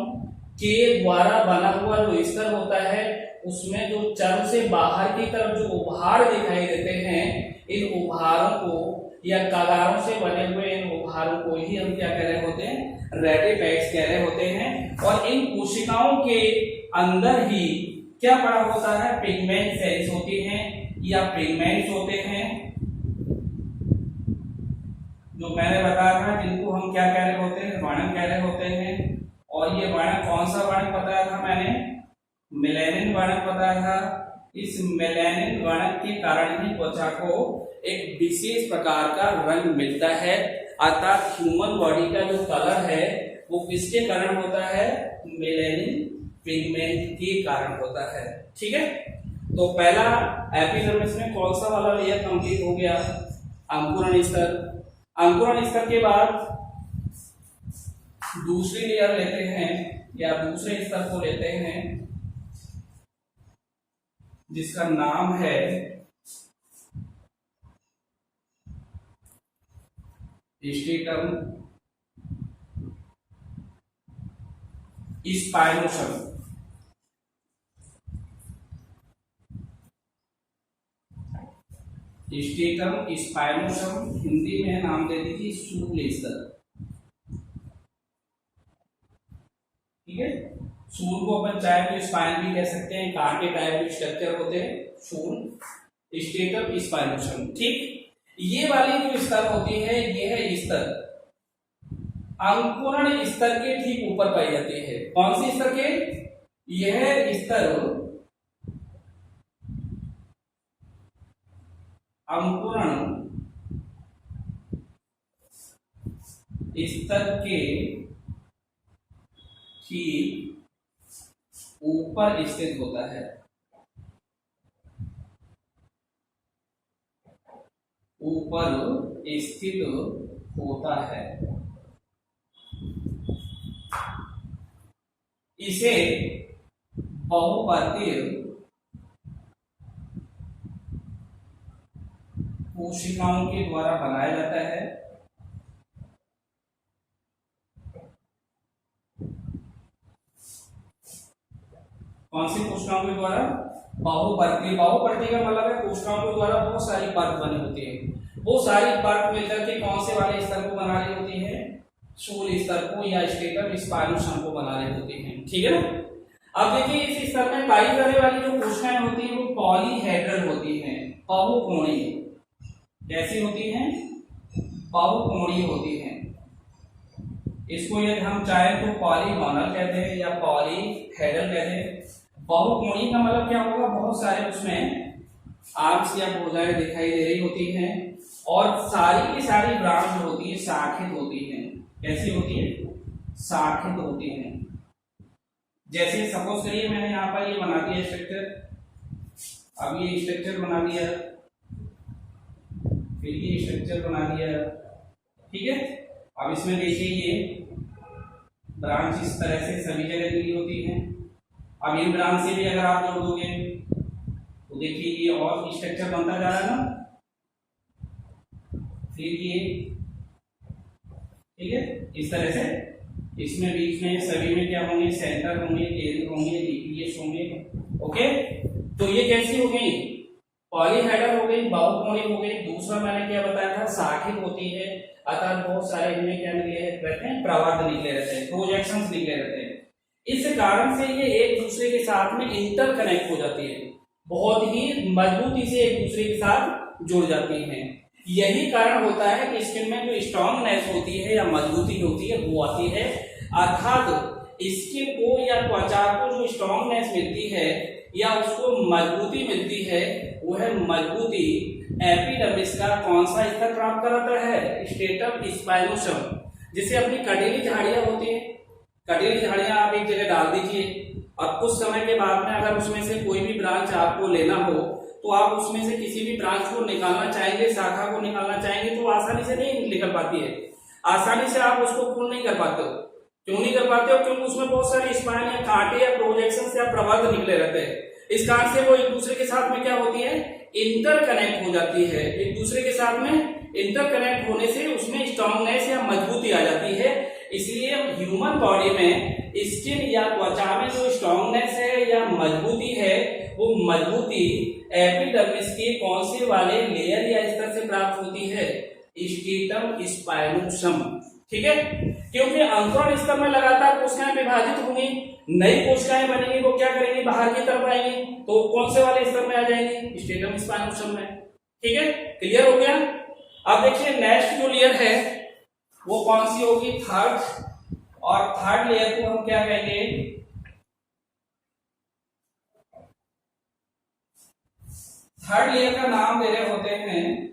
S1: के द्वारा बना हुआ जो स्तर होता है, उसमें जो चर्म से बाहर की तरफ जो उभार दिखाई देते हैं, इन उभारों को या कगारों से बने हुए इन उभारों को ही हम क्या कह रहे होते हैं, रेटिपेक्स कह रहे होते हैं। और इन कोशिकाओं के अंदर ही क्या पड़ा होता है, पिगमेंट सेल्स होती हैं या पिगमेंट्स होते हैं, जो मैंने बताया था, जिनको हम क्या कह रहे होते हैं, वर्णक कह रहे होते हैं। और ये वर्णक कौन सा वर्णक बताया था मैंने, मेलानिन वर्णक बताया था। इस मेलानिन वर्णक के कारण ही त्वचा को एक विशेष प्रकार का रंग मिलता है, अर्थात ह्यूमन बॉडी का जो कलर है वो किसके कारण होता है, मेलानिन पिगमेंट के कारण होता है, ठीक है। तो पहला एपिडर्मिस में कौन सा वाला लेयर कंप्लीट हो गया, अंकुरण स्तर। अंकुरण स्तर के बाद दूसरी लेयर लेते हैं या दूसरे स्तर को लेते हैं, जिसका नाम है stratum spinosum. Stratum spinosum Hindi में नाम दे दीजिए शूल स्तर, ठीक है। शूल को अपन चाहे तो स्पाइन भी कह सकते हैं, कांटे टाइप के स्ट्रक्चर होते हैं, शूल स्टेटम स्पाइनोसम, ठीक। ये वाली जो स्तर होती है, यह स्तर अंकुरण स्तर के ठीक ऊपर पाई जाती है। कौन सी स्तर के, यह स्तर अंकुरण स्तर के ठीक ऊपर स्थित होता है, ऊपर स्थित होता है। इसे बहुपर्तीय कोशिकाओं के द्वारा बनाया जाता है। कौन सी कोशिकाओं के द्वारा, बहुपर्तीय। बहुपर्तीय का मतलब है कोशिकाओं के द्वारा बहुत सारी परत बनी होती है, वो सारी परत मिलकर के कौन से वाले स्तर को बना रही होती है, शूल स्तर को या स्टेटम स्पाइनोसम को बना रही होती है, ठीक है ना। अब देखिए इस स्तर में पाई जाने वाली जो कोशिकाएं होती हैं वो पॉलीहेड्रल होती हैं, बहुकोणीय। कैसी होती हैं? बहुकोणीय होती हैं। इसको यदि हम चाहें तो पॉलीगोनल कहते हैं या पॉलीहेड्रल कहते हैं। बहुकोणीय का मतलब क्या होगा? बहुत सारे उसमें आर्म्स या भुजाएं दिखाई दे रही होती हैं और सारी की सारी ब्रांच होती है शाखित होती हैं। कैसी होती है? शाखित होती हैं। जैसे सपोज करिए मैंने यहाँ पर ये बना दिया स्ट्रक्चर, अब ये स्ट्रक्चर बना दिया, फिर ये स्ट्रक्चर बना दिया, ठीक है। अब इसमें देखिए ये ब्रांच इस तरह से सभी जगह मिली होती हैं। अब इन ब्रांच से भी अगर आप जोड़ दोगे तो देखिए ये और स्ट्रक्चर बनता जा रहा है ना। फिर ये, ठीक है, इस तरह से इसमें बीच में सभी में क्या होंगे? सेंटर होंगे, केंद्र होंगे, न्यूक्लियस होंगे। ओके, तो ये कैसी हो गई? पॉलीहेड्रल हो गई, बहुकोणीय हो गई। दूसरा मैंने क्या बताया था? शाखित होती है, अर्थात बहुत सारे इनमें क्या निकले रहते हैं? प्रवर्ध निकले रहते हैं, प्रोजेक्शंस निकले रहते हैं। इस कारण से ये एक दूसरे के साथ में इंटरकनेक्ट हो जाती है, बहुत ही मजबूती से एक दूसरे के साथ जुड़ जाती हैं। यही कारण होता है कि स्किन में जो स्ट्रांगनेस होती है या मजबूती होती है वो आती है, अर्थात स्किन को या त्वचा को जो स्ट्रांगनेस मिलती है या उसको मजबूती मिलती है, वह मजबूती एपिडर्मिस का कौन सा स्तर प्राप्त कराता है? Stratum spinosum. जिसे अपनी कटीली झाड़ियां होती है, कटीली झाड़ियां आप एक जगह डाल दीजिए और कुछ समय के बाद में अगर उसमें से कोई भी ब्रांच आपको लेना हो तो आप उसमें से किसी भी ब्रांच को निकालना चाहेंगे, शाखा को निकालना चाहेंगे तो आसानी से नहीं निकल पाती है, आसानी से आप उसको पूर्ण नहीं कर पाते हो। क्यों नहीं कर पाते हो? क्योंकि उसमें बहुत सारे स्पाइन या कांटे या प्रोजेक्शन या प्रवर्ध निकले रहते हैं। इस कारण से वो एक दूसरे के साथ में क्या होती है? इंटरकनेक्ट हो जाती है। एक दूसरे के साथ में इंटरकनेक्ट होने से उसमें स्ट्रांगनेस या मजबूती आ जाती है। इसलिए ह्यूमन बॉडी में स्किन या त्वचा में जो स्ट्रांगनेस है या मजबूती है, वो मजबूती एपिडर्मिस के कौन से वाले लेयर या स्तर से प्राप्त होती है? Stratum spinosum. ठीक है, क्योंकि अंकुरण स्तर में लगातार कोशिकाएं विभाजित होंगी, नई कोशिकाएं बनेंगी, वो क्या करेंगी? बाहर की तरफ आएंगी, तो कौन से वाले स्तर में आ जाएंगी? स्ट्रेटम स्पाइनोसम में। ठीक है, क्लियर हो गया। अब देखिए नेक्स्ट जो लेयर है वो कौन सी होगी? थर्ड। और थर्ड लेयर को हम क्या कहेंगे? थर्ड लेयर का नाम दे रहे होते हैं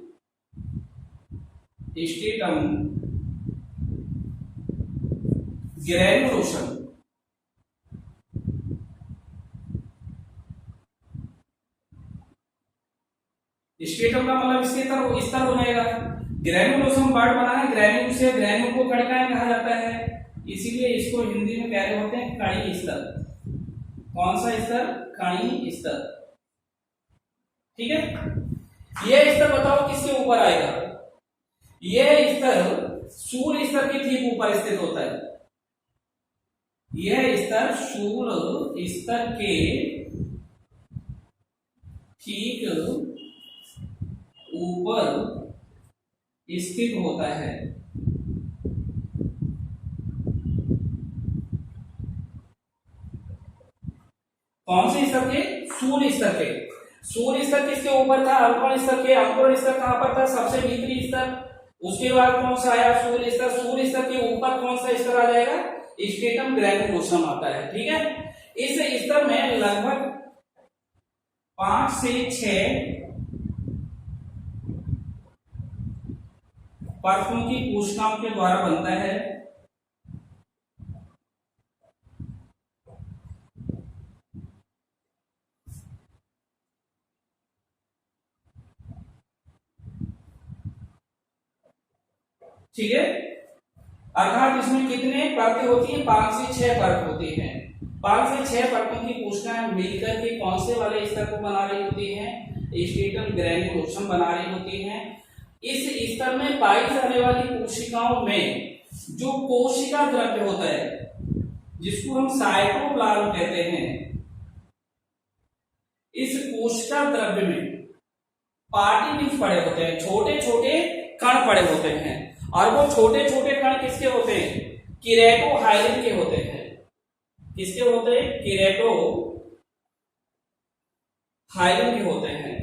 S1: स्ट्रेटम ग्रैन्युलोसम। स्ट्रेटम का मतलब इसके स्तर हो जाएगा। ग्रैन्युलोसम वर्ड बना है ग्रैन्यूल से, ग्रैन्यूल को कणिकाएं कहा जाता है, इसीलिए इसको हिंदी में कह रहे होते हैं कणी स्तर। कौन सा स्तर? कणी स्तर। ठीक है, यह स्तर बताओ किसके ऊपर आएगा? यह स्तर सूर्य स्तर के ठीक ऊपर स्थित होता है। यह स्तर सूर्य स्तर के ठीक ऊपर स्थित होता है। कौन से स्तर के? सूर्य स्तर के। सूर्य स्तर किसके ऊपर था? अंकुरण स्तर के। अंकुरण स्तर कहां पर था? सबसे भीतरी स्तर। उसके बाद कौन सा आया? सूर्य स्तर। सूर्य स्तर के ऊपर कौन सा स्तर आ जाएगा? स्ट्रेटम ग्रैन्युलोसम आता है। ठीक है, इस स्तर में लगभग 5 से 6 परतों की कोशिकाओं के द्वारा बनता है। ठीक है, अर्थात इसमें कितने परतें होती हैं? 5 से 6 परत होती हैं। 5 से 6 परतों की कोशिकाएं मिलकर के कौन से वाले स्तर को बना रही होती हैं? स्ट्रेटम ग्रैन्युलोसम बना रही होती हैं। इस स्तर में पाई जाने वाली कोशिकाओं में जो कोशिका द्रव्य होता है, जिसको हम साइटोप्लाज्म कहते हैं, इस कोशिका द्रव्य में पार्टिकल्स पड़े होते हैं, छोटे छोटे कण पड़े होते हैं। और वो छोटे छोटे कण किसके होते हैं? केराटोहाइलिन के होते हैं। किसके होते हैं? केराटो हाइलन के होते हैं,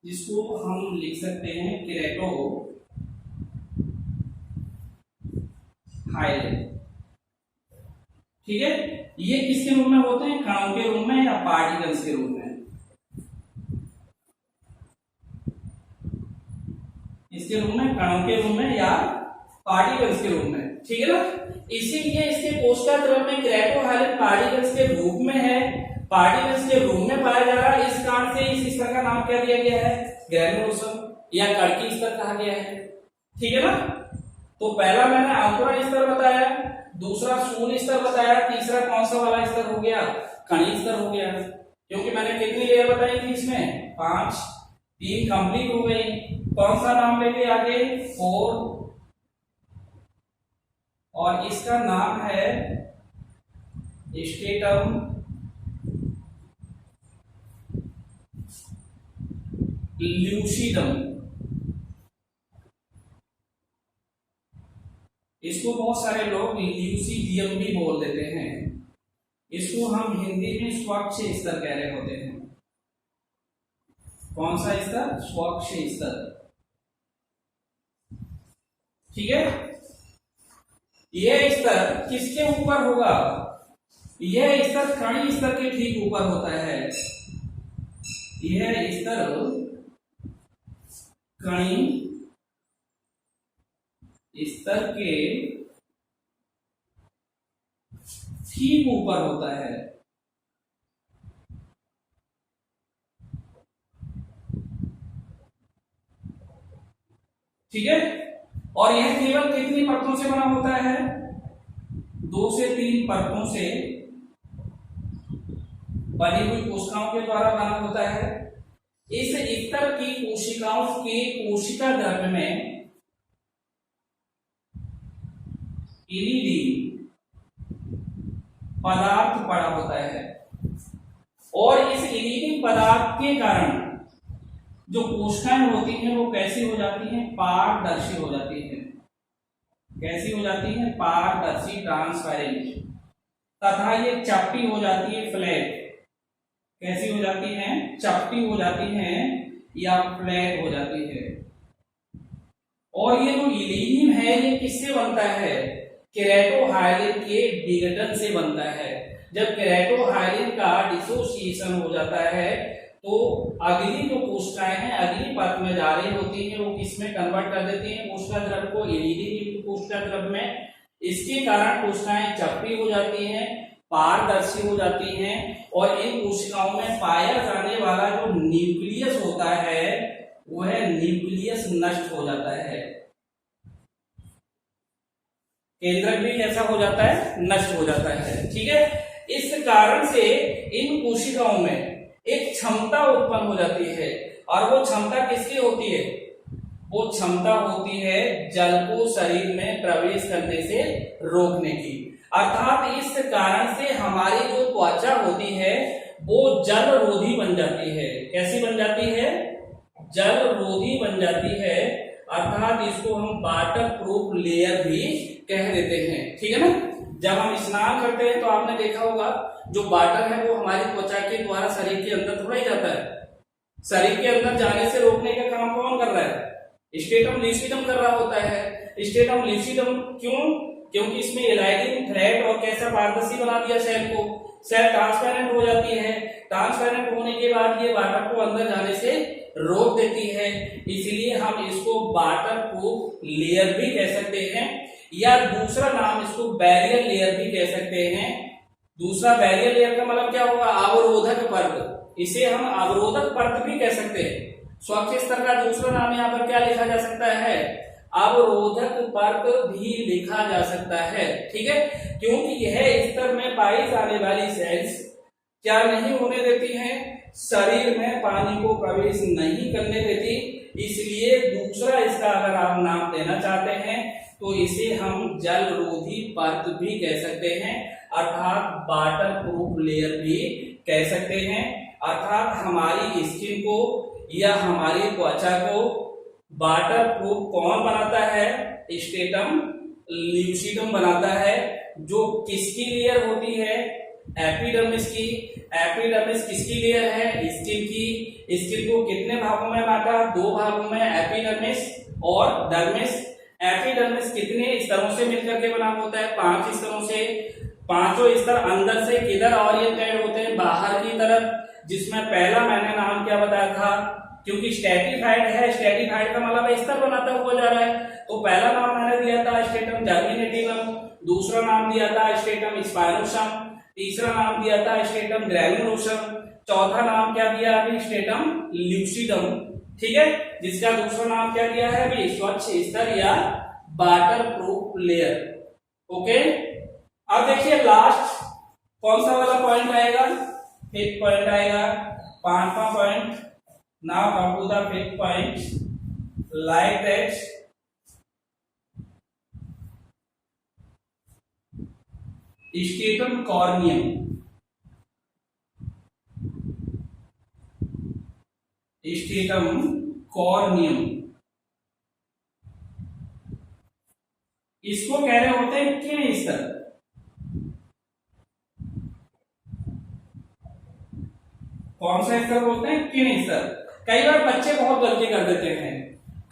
S1: जिसको हम लिख सकते हैं केराटो हाइलन। ठीक है, ये किसके रूप में होते हैं? कणों के रूप में या पार्टिकल्स के रूप में? इसके रूप में, कणों के रूप में या पार्टिकल्स के रूप में। ठीक है ना, इसीलिए इसके कोशिका द्रव्य में केराटो हाइलन पार्टिकल्स के रूप में है, पार्टिकल्स के रूप में पाया जा रहा है। इस कारण से इस स्तर का नाम क्या दिया गया है? ग्रैनुलोसम या कड़की स्तर कहा गया है। ठीक है ना, तो पहला मैंने अंकुरण स्तर बताया, दूसरा शून्य स्तर बताया, तीसरा कौन सा वाला स्तर हो गया? कणी स्तर हो गया, क्योंकि मैंने कितनी लेयर बताई थी इसमें? 5, 3 कंप्लीट हो गई। कौन सा नाम लेके आगे? 4, और इसका नाम है स्टेटम ल्यूसीडम। इसको बहुत सारे लोग ल्यूसीडियम भी बोल देते हैं। इसको हम हिंदी में स्वच्छ स्तर कह रहे होते हैं। कौन सा स्तर? स्वच्छ स्तर। ठीक है, यह स्तर किसके ऊपर होगा? यह स्तर कणी स्तर के ठीक ऊपर होता है। यह स्तर कणी स्तर के ठीक ऊपर होता है। ठीक है, और यह केवल कितनी परतों से बना होता है? 2 से 3 परतों से बनी हुई कोशिकाओं के द्वारा बना होता है। इस स्तर की कोशिकाओं के कोशिका द्रव्य में इरिडियम पदार्थ पड़ा होता है, और इस इरिडियम पदार्थ के कारण जो कोशिकाएं होती हैं वो कैसी हो जाती हैं? पारदर्शी हो जाती हैं। कैसी हो जाती हैं? पारदर्शी, ट्रांसपेरेंट, तथा ये चपटी हो जाती है, फ्लैट। कैसी हो जाती हैं? चपटी हो जाती हैं या फ्लैट हो जाती है। और ये जो इरिडियम है ये किससे बनता है? केराटो हाइलिन के विघटन से बनता है। जब केराटो हाइलिन का डिसोसिएशन हो जाता है तो अगली जो कोशिकाएं हैं अगली परत में जा रही होती हैं, वो किसमें कन्वर्ट कर देती हैं? कोशिका द्रव्य को इरिडियम कोशिका द्रव्य में। इसके कारण कोशिकाएं चपटी हो जाती हैं, पारदर्शी हो जाती हैं, और इन कोशिकाओं में पाया जाने वाला जो न्यूक्लियस होता है वह न्यूक्लियस नष्ट हो जाता है। केंद्रक भी कैसा हो जाता है? नष्ट हो जाता है। ठीक है, इस कारण से इन कोशिकाओं में एक क्षमता उत्पन्न हो जाती है, और वो क्षमता किसकी होती है? वो क्षमता होती है जल को शरीर में प्रवेश करने से रोकने की। अर्थात इस कारण से हमारी जो त्वचा होती है वो जल रोधी बन जाती है। कैसी बन जाती है? जल रोधी बन जाती है, अर्थात इसको हम वाटर प्रूफ लेयर भी कह देते हैं। ठीक है ना, जब हम स्नान करते हैं तो आपने देखा होगा जो वाटर है वो हमारी त्वचा के द्वारा शरीर के अंदर थोड़ा ही जाता है। शरीर के अंदर जाने से रोकने का काम कौन कर रहा है? स्टेटम ल्यूसीडम कर रहा होता है। स्टेटम ल्यूसीडम क्यों? क्योंकि इसमें एलाइडिन थ्रेड और कैसा पारदर्शी बना दिया सेल को। सेल ट्रांसपेरेंट हो जाती है। ट्रांसपेरेंट होने के बाद ये वाटर को अंदर जाने से रोक देती है, इसलिए हम इसको वाटर प्रूफ लेयर भी कह सकते हैं, या दूसरा नाम इसको बैरियर लेयर भी कह सकते हैं। दूसरा बैरियर लेयर का मतलब क्या होगा? अवरोधक परत। इसे हम अवरोधक परत भी कह सकते हैं। स्वच्छ स्तर का दूसरा नाम यहाँ पर क्या लिखा जा सकता है? अवरोधक परत भी लिखा जा सकता है। ठीक है, क्योंकि यह स्तर में पाई जाने वाली सेल्स क्या नहीं होने देती हैं? शरीर में पानी को प्रवेश नहीं करने देती। इसलिए दूसरा इसका अगर आप नाम देना चाहते हैं तो इसे हम जल रोधी परत भी कह सकते हैं, अर्थात वाटर प्रूफ लेयर भी कह सकते हैं। अर्थात हमारी स्किन को या हमारी त्वचा को वाटर प्रूफ कौन बनाता है? स्टेटम ल्यूसीडम बनाता है, जो किसकी लेयर होती है, एपिडर्मिस की। एपिडर्मिस किसकी लेयर है, स्किन की। स्किन को कितने भागों में बांटा, 2 भागों में, एपिडर्मिस और डर्मिस। एपिडर्मिस कितने स्तरों से मिलकर के बना होता है, 5 स्तरों से। पांचों स्तर अंदर से किधर ओरिएंटेड होते हैं, बाहर की तरफ, जिसमें पहला मैंने नाम क्या बताया था, क्योंकि स्ट्रेटिफाइड है, स्ट्रेटिफाइड का मतलब स्तर बनाता हुआ जा रहा है, तो पहला नाम मैंने दिया था स्ट्रेटम जर्मिनेटिवम, दूसरा नाम दिया था स्ट्रेटम स्पाइनोसम, तीसरा नाम दिया था स्ट्रेटम ग्रैनुलोसम, चौथा नाम क्या दिया अभी, स्ट्रेटम ल्यूसिडम। ठीक है, जिसका दूसरा नाम क्या दिया है अभी, स्वच्छ स्तर या वाटर प्रूफ लेयर। ओके, अब देखिए लास्ट कौन सा वाला पॉइंट आएगा, 5th पॉइंट आएगा, 5वां point. Now come to the 5th point, like that stratum corneum. Stratum corneum इसको कह रहे होते हैं किन स्तर। कौन सा स्तर बोलते हैं, किन स्तर। कई बार बच्चे बहुत गलती कर देते हैं,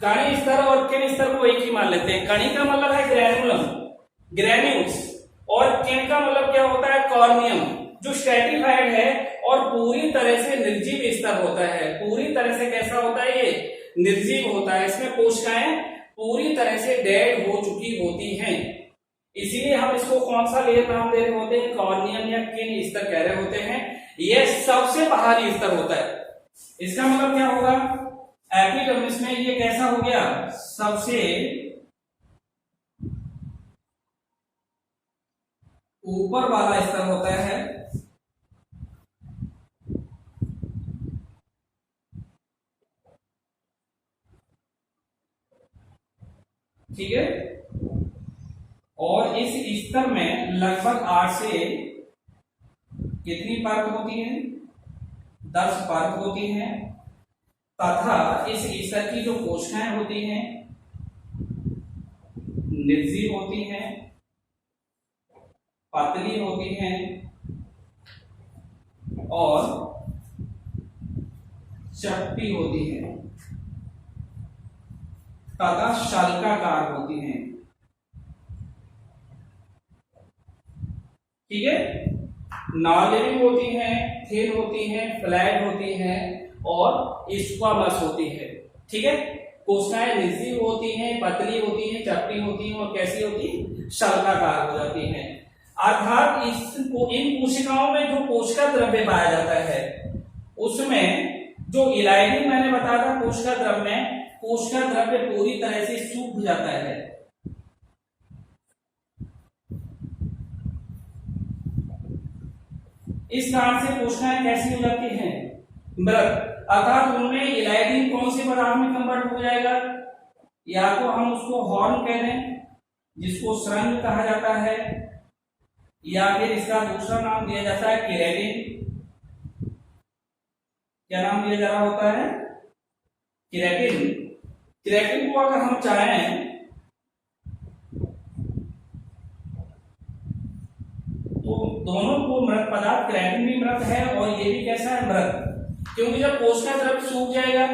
S1: कणी स्तर और किन स्तर को एक ही मान लेते हैं। कणी का मतलब है ग्रैनुलम, ग्रैन्यूल्स, और किन का मतलब क्या होता है, कॉर्नियम, जो स्ट्रेटिफाइड है और पूरी तरह से निर्जीव स्तर होता है। पूरी तरह से कैसा होता है, ये निर्जीव होता है। इसमें कोशिकाएं पूरी तरह से डेड हो चुकी होती हैं, इसीलिए हम इसको कौन सा लेयर नाम दे रहे होते हैं, कॉर्नियम या किन स्तर कह रहे होते हैं। यह सबसे बाहरी स्तर होता है। इसका मतलब क्या होगा, एपिडर्मिस में ये कैसा हो गया, सबसे ऊपर वाला स्तर होता है। ठीक है, और इस स्तर में लगभग 8 से कितनी परत होती है, 10 परत होती हैं, तथा इस स्तर की जो कोशिकाएं होती हैं निर्जीव होती हैं, पतली होती हैं और चपटी होती हैं तथा शल्काकार होती हैं। ठीक है, नॉन लिविंग होती हैं, थिन होती हैं, फ्लैट होती हैं और स्क्वामस होती है। ठीक है, कोशिकाएं निर्जीव होती हैं, पतली होती हैं, चपटी होती हैं और कैसी होती हैं, शल्काकार हो जाती हैं। अर्थात इन कोशिकाओं में जो कोशिका द्रव्य पाया जाता है उसमें जो इलाइनिन मैंने बताया था, कोशिका द्रव्य में कोशिका द्रव्य पूरी तरह से सूख जाता है। इस कारण से कोशिकाएं कैसी हो जाती हैं, मृत। अर्थात उनमें इलाइनिन कौन से पदार्थ में कन्वर्ट हो जाएगा, या तो हम उसको हॉर्न कह दें जिसको श्रृंग कहा जाता है, या फिर इसका दूसरा नाम दिया जाता है केराटिन। क्या नाम दिया जा रहा होता है, केराटिन। केराटिन को अगर हम चाहें तो दोनों को मृत पदार्थ, केराटिन भी मृत है और ये भी कैसा है, मृत। क्योंकि जब कोशिका द्रव्य सूख जाएगा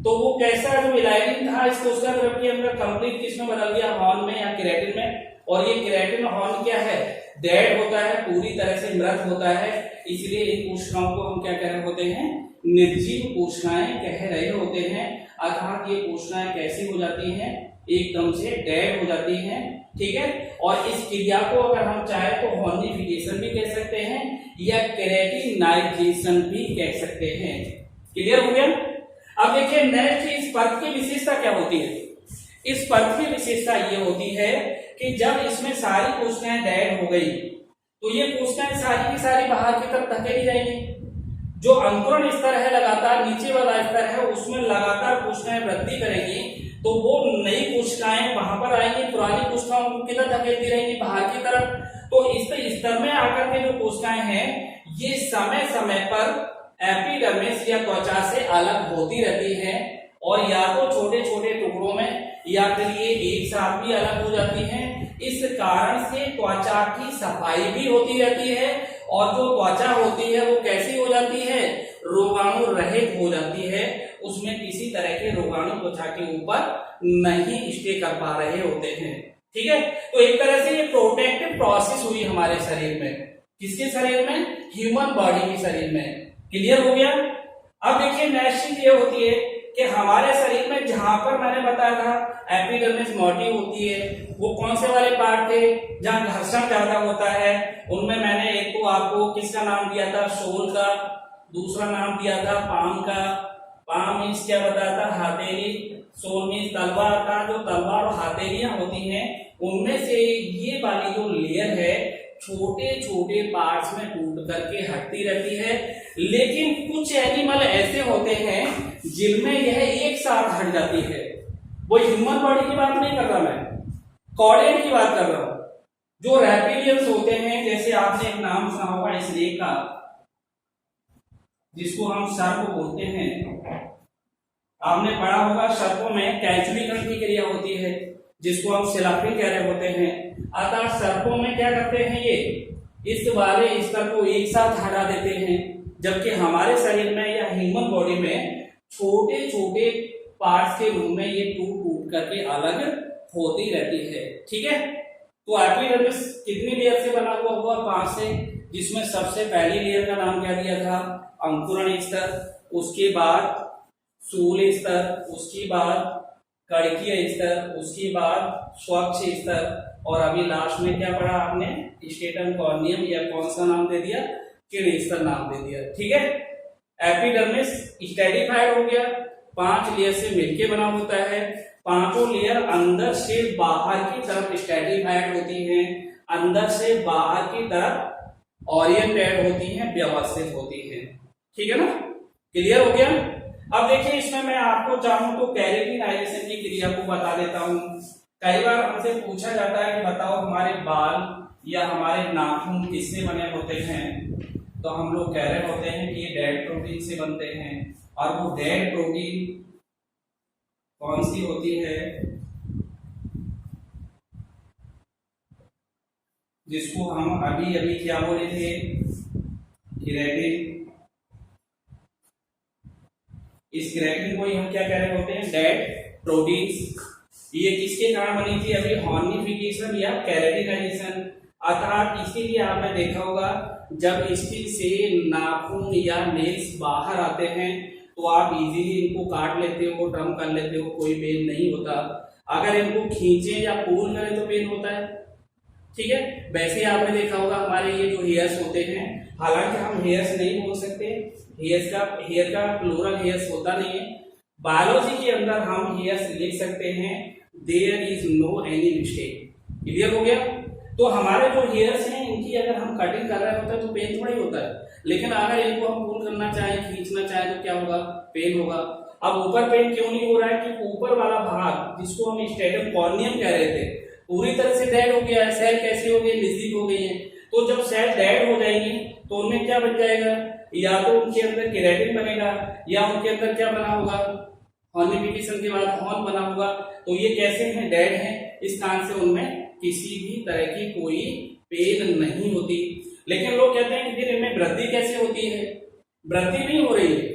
S1: तो वो कैसा, जो इलाइनिन था इस कोशिका द्रव्य के अंदर कंप्लीट किसमें बदल गया, हॉर्न में या केराटिन में। और ये केराटिन हॉर्न क्या है, डेड होता है, पूरी तरह से मृत होता है। इसलिए इन कोशिकाओं को हम क्या कह रहे होते हैं, निर्जीव कोशिकाएं कह रहे होते हैं। अर्थात ये कोशिकाएं कैसी हो जाती हैं, एकदम से डेड हो जाती हैं। ठीक है, और इस क्रिया को अगर हम चाहे तो हॉर्निफिकेशन भी कह सकते हैं या केराटिनाइजेशन भी कह सकते हैं। क्लियर हो गया। अब देखिए नेक्स्ट, इस परत की विशेषता क्या होती है। इस परत की विशेषता ये होती है कि जब इसमें सारी कोशिकाएं डेड हो गई तो ये कोशिकाएं सारी की सारी बाहर की तरफ धकेली जाएंगी। जो अंकुरण स्तर है, लगातार नीचे वाला स्तर है, उसमें लगातार कोशिकाएं वृद्धि करेंगी तो वो नई कोशिकाएं वहां पर आएंगी, पुरानी कोशिकाओं को किधर धकेलती रहेंगी, बाहर की तरफ। तो इस स्तर में आकर के जो कोशिकाएं हैं ये समय समय पर एपिडर्मिस या त्वचा से अलग होती रहती है, और या तो छोटे छोटे टुकड़ों में या फिर ये एक साथ भी अलग हो जाती हैं। इस कारण से त्वचा की सफाई भी होती रहती है और जो त्वचा होती है वो कैसी हो जाती है, रोगाणु रहित हो जाती है, उसमें किसी तरह के रोगाणु त्वचा के ऊपर नहीं स्टे कर पा रहे होते हैं। ठीक है, तो एक तरह से ये प्रोटेक्टिव प्रोसेस हुई हमारे शरीर में। किसके शरीर में? ह्यूमन बॉडी के शरीर में। क्लियर हो गया? अब देखिए नेक्स्ट चीज ये होती है कि हमारे शरीर में जहां पर मैंने बताया था एपिडर्मिस मोटी होती है, वो कौन से वाले पार्ट थे जहां घर्षण ज्यादा होता है, उनमें मैंने एक तो आपको किसका नाम दिया था, सोल का, दूसरा नाम दिया था पाम का। पाम मीन्स क्या बताया था, हथेली, सोल मीन्स तलवार का। जो तलवार और हथेलियां होती हैं उनमें से ये वाली जो लेयर है छोटे छोटे पार्ट्स में टूट करके हटती रहती है, लेकिन कुछ एनिमल ऐसे होते हैं जिनमें यह एक साथ हट जाती है। वो ह्यूमन बॉडी की बात नहीं कर रहा मैं, कॉर्डेट की बात कर रहा हूं। जो रेप्टिलियंस होते हैं, जैसे आपने एक नाम सुना होगा स्नेक का, जिसको हम सर्प बोलते हैं। आपने पढ़ा होगा सर्पों में कैंचुलीकरण की क्रिया होती है, जिसको हम सिलाफिंग कह रहे होते हैं। अतः सर्पों में क्या करते हैं, ये इस वाले स्तर को एक साथ हटा देते हैं, जबकि हमारे शरीर में या ह्यूमन बॉडी में छोटे छोटे पार्ट्स के रूप में ये टूट टूट करके अलग होती रहती है। ठीक है, तो एपिडर्मिस कितनी लेयर से बना हुआ होगा? 5 से, जिसमें सबसे पहली लेयर का नाम क्या दिया था, अंकुरण स्तर, उसके बाद सूल स्तर, उसके बाद कड़कीय स्तर, उसके बाद स्वच्छ स्तर, और अभी लास्ट में क्या पढ़ा आपने, स्टेटम कॉर्नियम, या कौन सा नाम दे दिया, किरण स्तर नाम दे दिया। ठीक है, एपिडर्मिस स्ट्रेटिफाइड हो गया, 5 लेयर से मिलके बना होता है। पांचों लेयर अंदर से बाहर की तरफ स्ट्रेटिफाइड होती हैं, अंदर से बाहर की तरफ ओरिएंटेड होती हैं, व्यवस्थित होती हैं। ठीक है ना, क्लियर हो गया? अब देखिए इसमें मैं आपको चाहूं तो केराटिनाइजेशन की क्रिया को बता देता हूं। कई बार हमसे पूछा जाता है कि बताओ हमारे बाल या हमारे नाखून किससे बने होते हैं, तो हम लोग कह रहे होते हैं कि ये डेड प्रोटीन से बनते हैं। और वो डेड प्रोटीन कौन सी होती है, जिसको हम अभी अभी क्या बोले थे, केराटिन। इस केराटिन को ही हम क्या कह रहे होते हैं, डेड प्रोटीन्स। ये किसके कारण बनी थी, अभी हॉर्निफिकेशन या केराटिनाइजेशन। अर्थात इसीलिए आपने देखा होगा जब स्किन से नाखून या नेल्स बाहर आते हैं तो आप इजीली इनको काट लेते हो, ट्रम कर लेते हो, कोई पेन नहीं होता। अगर इनको खींचे या पुल करें तो पेन होता है। ठीक है, वैसे ही आपने देखा होगा हमारे ये जो हेयर्स होते हैं, हालांकि हम हेयर्स नहीं बोल सकते, हेयर का प्लूरल हेयर्स होता नहीं है। बायोलॉजी के अंदर हम हेयर्स लिख सकते हैं, there is no any mistake. Clear हो गया? तो हमारे जो हेयर्स हैं इनकी अगर हम कटिंग कर रहे होते हैं तो पेन थोड़ा ही होता है, लेकिन अगर इनको हम पुल करना चाहें, खींचना चाहें तो क्या होगा, पेन होगा। अब ऊपर पेन क्यों नहीं हो रहा है कि ऊपर वाला भाग जिसको हम स्टेटम कॉर्नियम कह रहे थे पूरी तरह से डेड हो गया है। सेल कैसे हो गई, नजदीक हो गई है। तो जब सेल डेड हो जाएंगी तो उनमें क्या बन जाएगा, या तो उनके अंदर केराटिन बनेगा या उनके अंदर क्या बना होगा, हॉर्निफिकेशन के बाद हॉर्न बना होगा। तो ये कैसे हैं, डेड हैं, इस कारण से उनमें किसी भी तरह की कोई पेन नहीं होती। लेकिन लोग कहते हैं कि फिर इनमें वृद्धि कैसे होती है, वृद्धि नहीं हो रही है।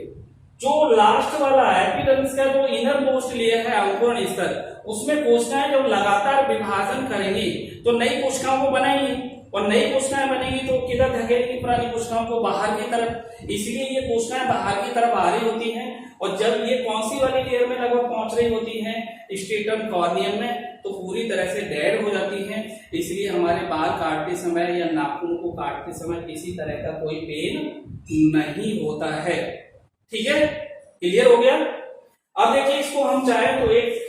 S1: जो लास्ट वाला एपिडर्मिस का जो इनर मोस्ट लेयर है अंकुरण स्तर, उसमें कोशिकाएं जब लगातार विभाजन करेंगी तो नई कोशिकाओं को बनाएंगी, और नई कोशिकाएं बनेगी तो किधर धकेलेंगी, पुरानी कोशिकाओं को बाहर की तरफ। इसलिए ये कोशिकाएं बाहर की तरफ आ रही होती हैं, और जब ये कौन सी वाली लेयर में लगभग पहुंच रही होती है, स्टेटम कॉर्नियम में, तो पूरी तरह से डेड हो जाती है। इसलिए हमारे बाल काटते समय या नाखून को काटते समय किसी तरह का कोई पेन नहीं होता है। ठीक है, क्लियर हो गया? अब देखिए इसको हम चाहे तो एक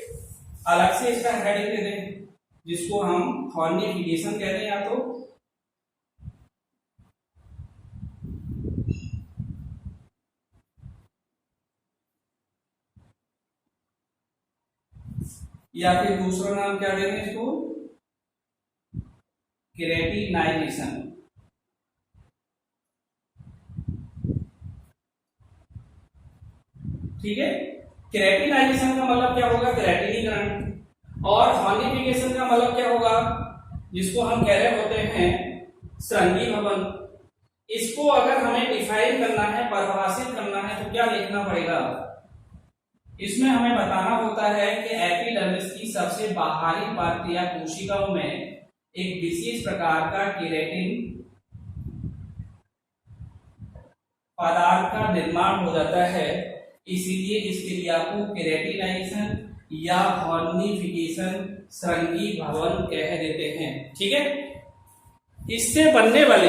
S1: अलग से इसका हेडिंग दे दें, जिसको हम हॉर्निफिकेशन कह रहे हैं, या तो या फिर दूसरा नाम क्या देंगे इसको, केराटिनाइजेशन। ठीक है, केराटिनाइजेशन का मतलब क्या होगा, केराटिनीकरण, और हॉर्निफिकेशन का मतलब क्या होगा, जिसको हम कह रहे होते हैं श्रृंगी भवन। इसको अगर हमें डिफाइन करना है, परिभाषित करना है, तो क्या लिखना पड़ेगा? इसमें हमें बताना होता है कि एपिडर्मिस की सबसे बाहरी परत या कोशिकाओं में एक विशेष प्रकार का केराटिन पदार्थ का निर्माण हो जाता है, इसीलिए इस क्रिया को केराटिनाइजेशन या हॉर्निफिकेशन श्रृंगी भवन कह देते हैं। ठीक है, इससे बनने वाले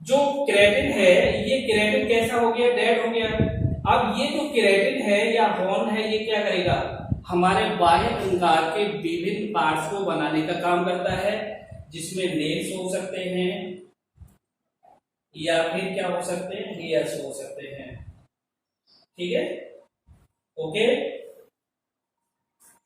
S1: जो केराटिन है, ये केराटिन कैसा हो गया? डेड हो गया। अब ये जो केराटिन है या हॉर्न है, ये क्या करेगा? हमारे बाह्य अंगार के विभिन्न पार्ट्स को बनाने का काम करता है, जिसमें नेल्स हो सकते हैं या फिर क्या हो सकते हैं? हेयर्स हो सकते हैं। ठीक है, ओके।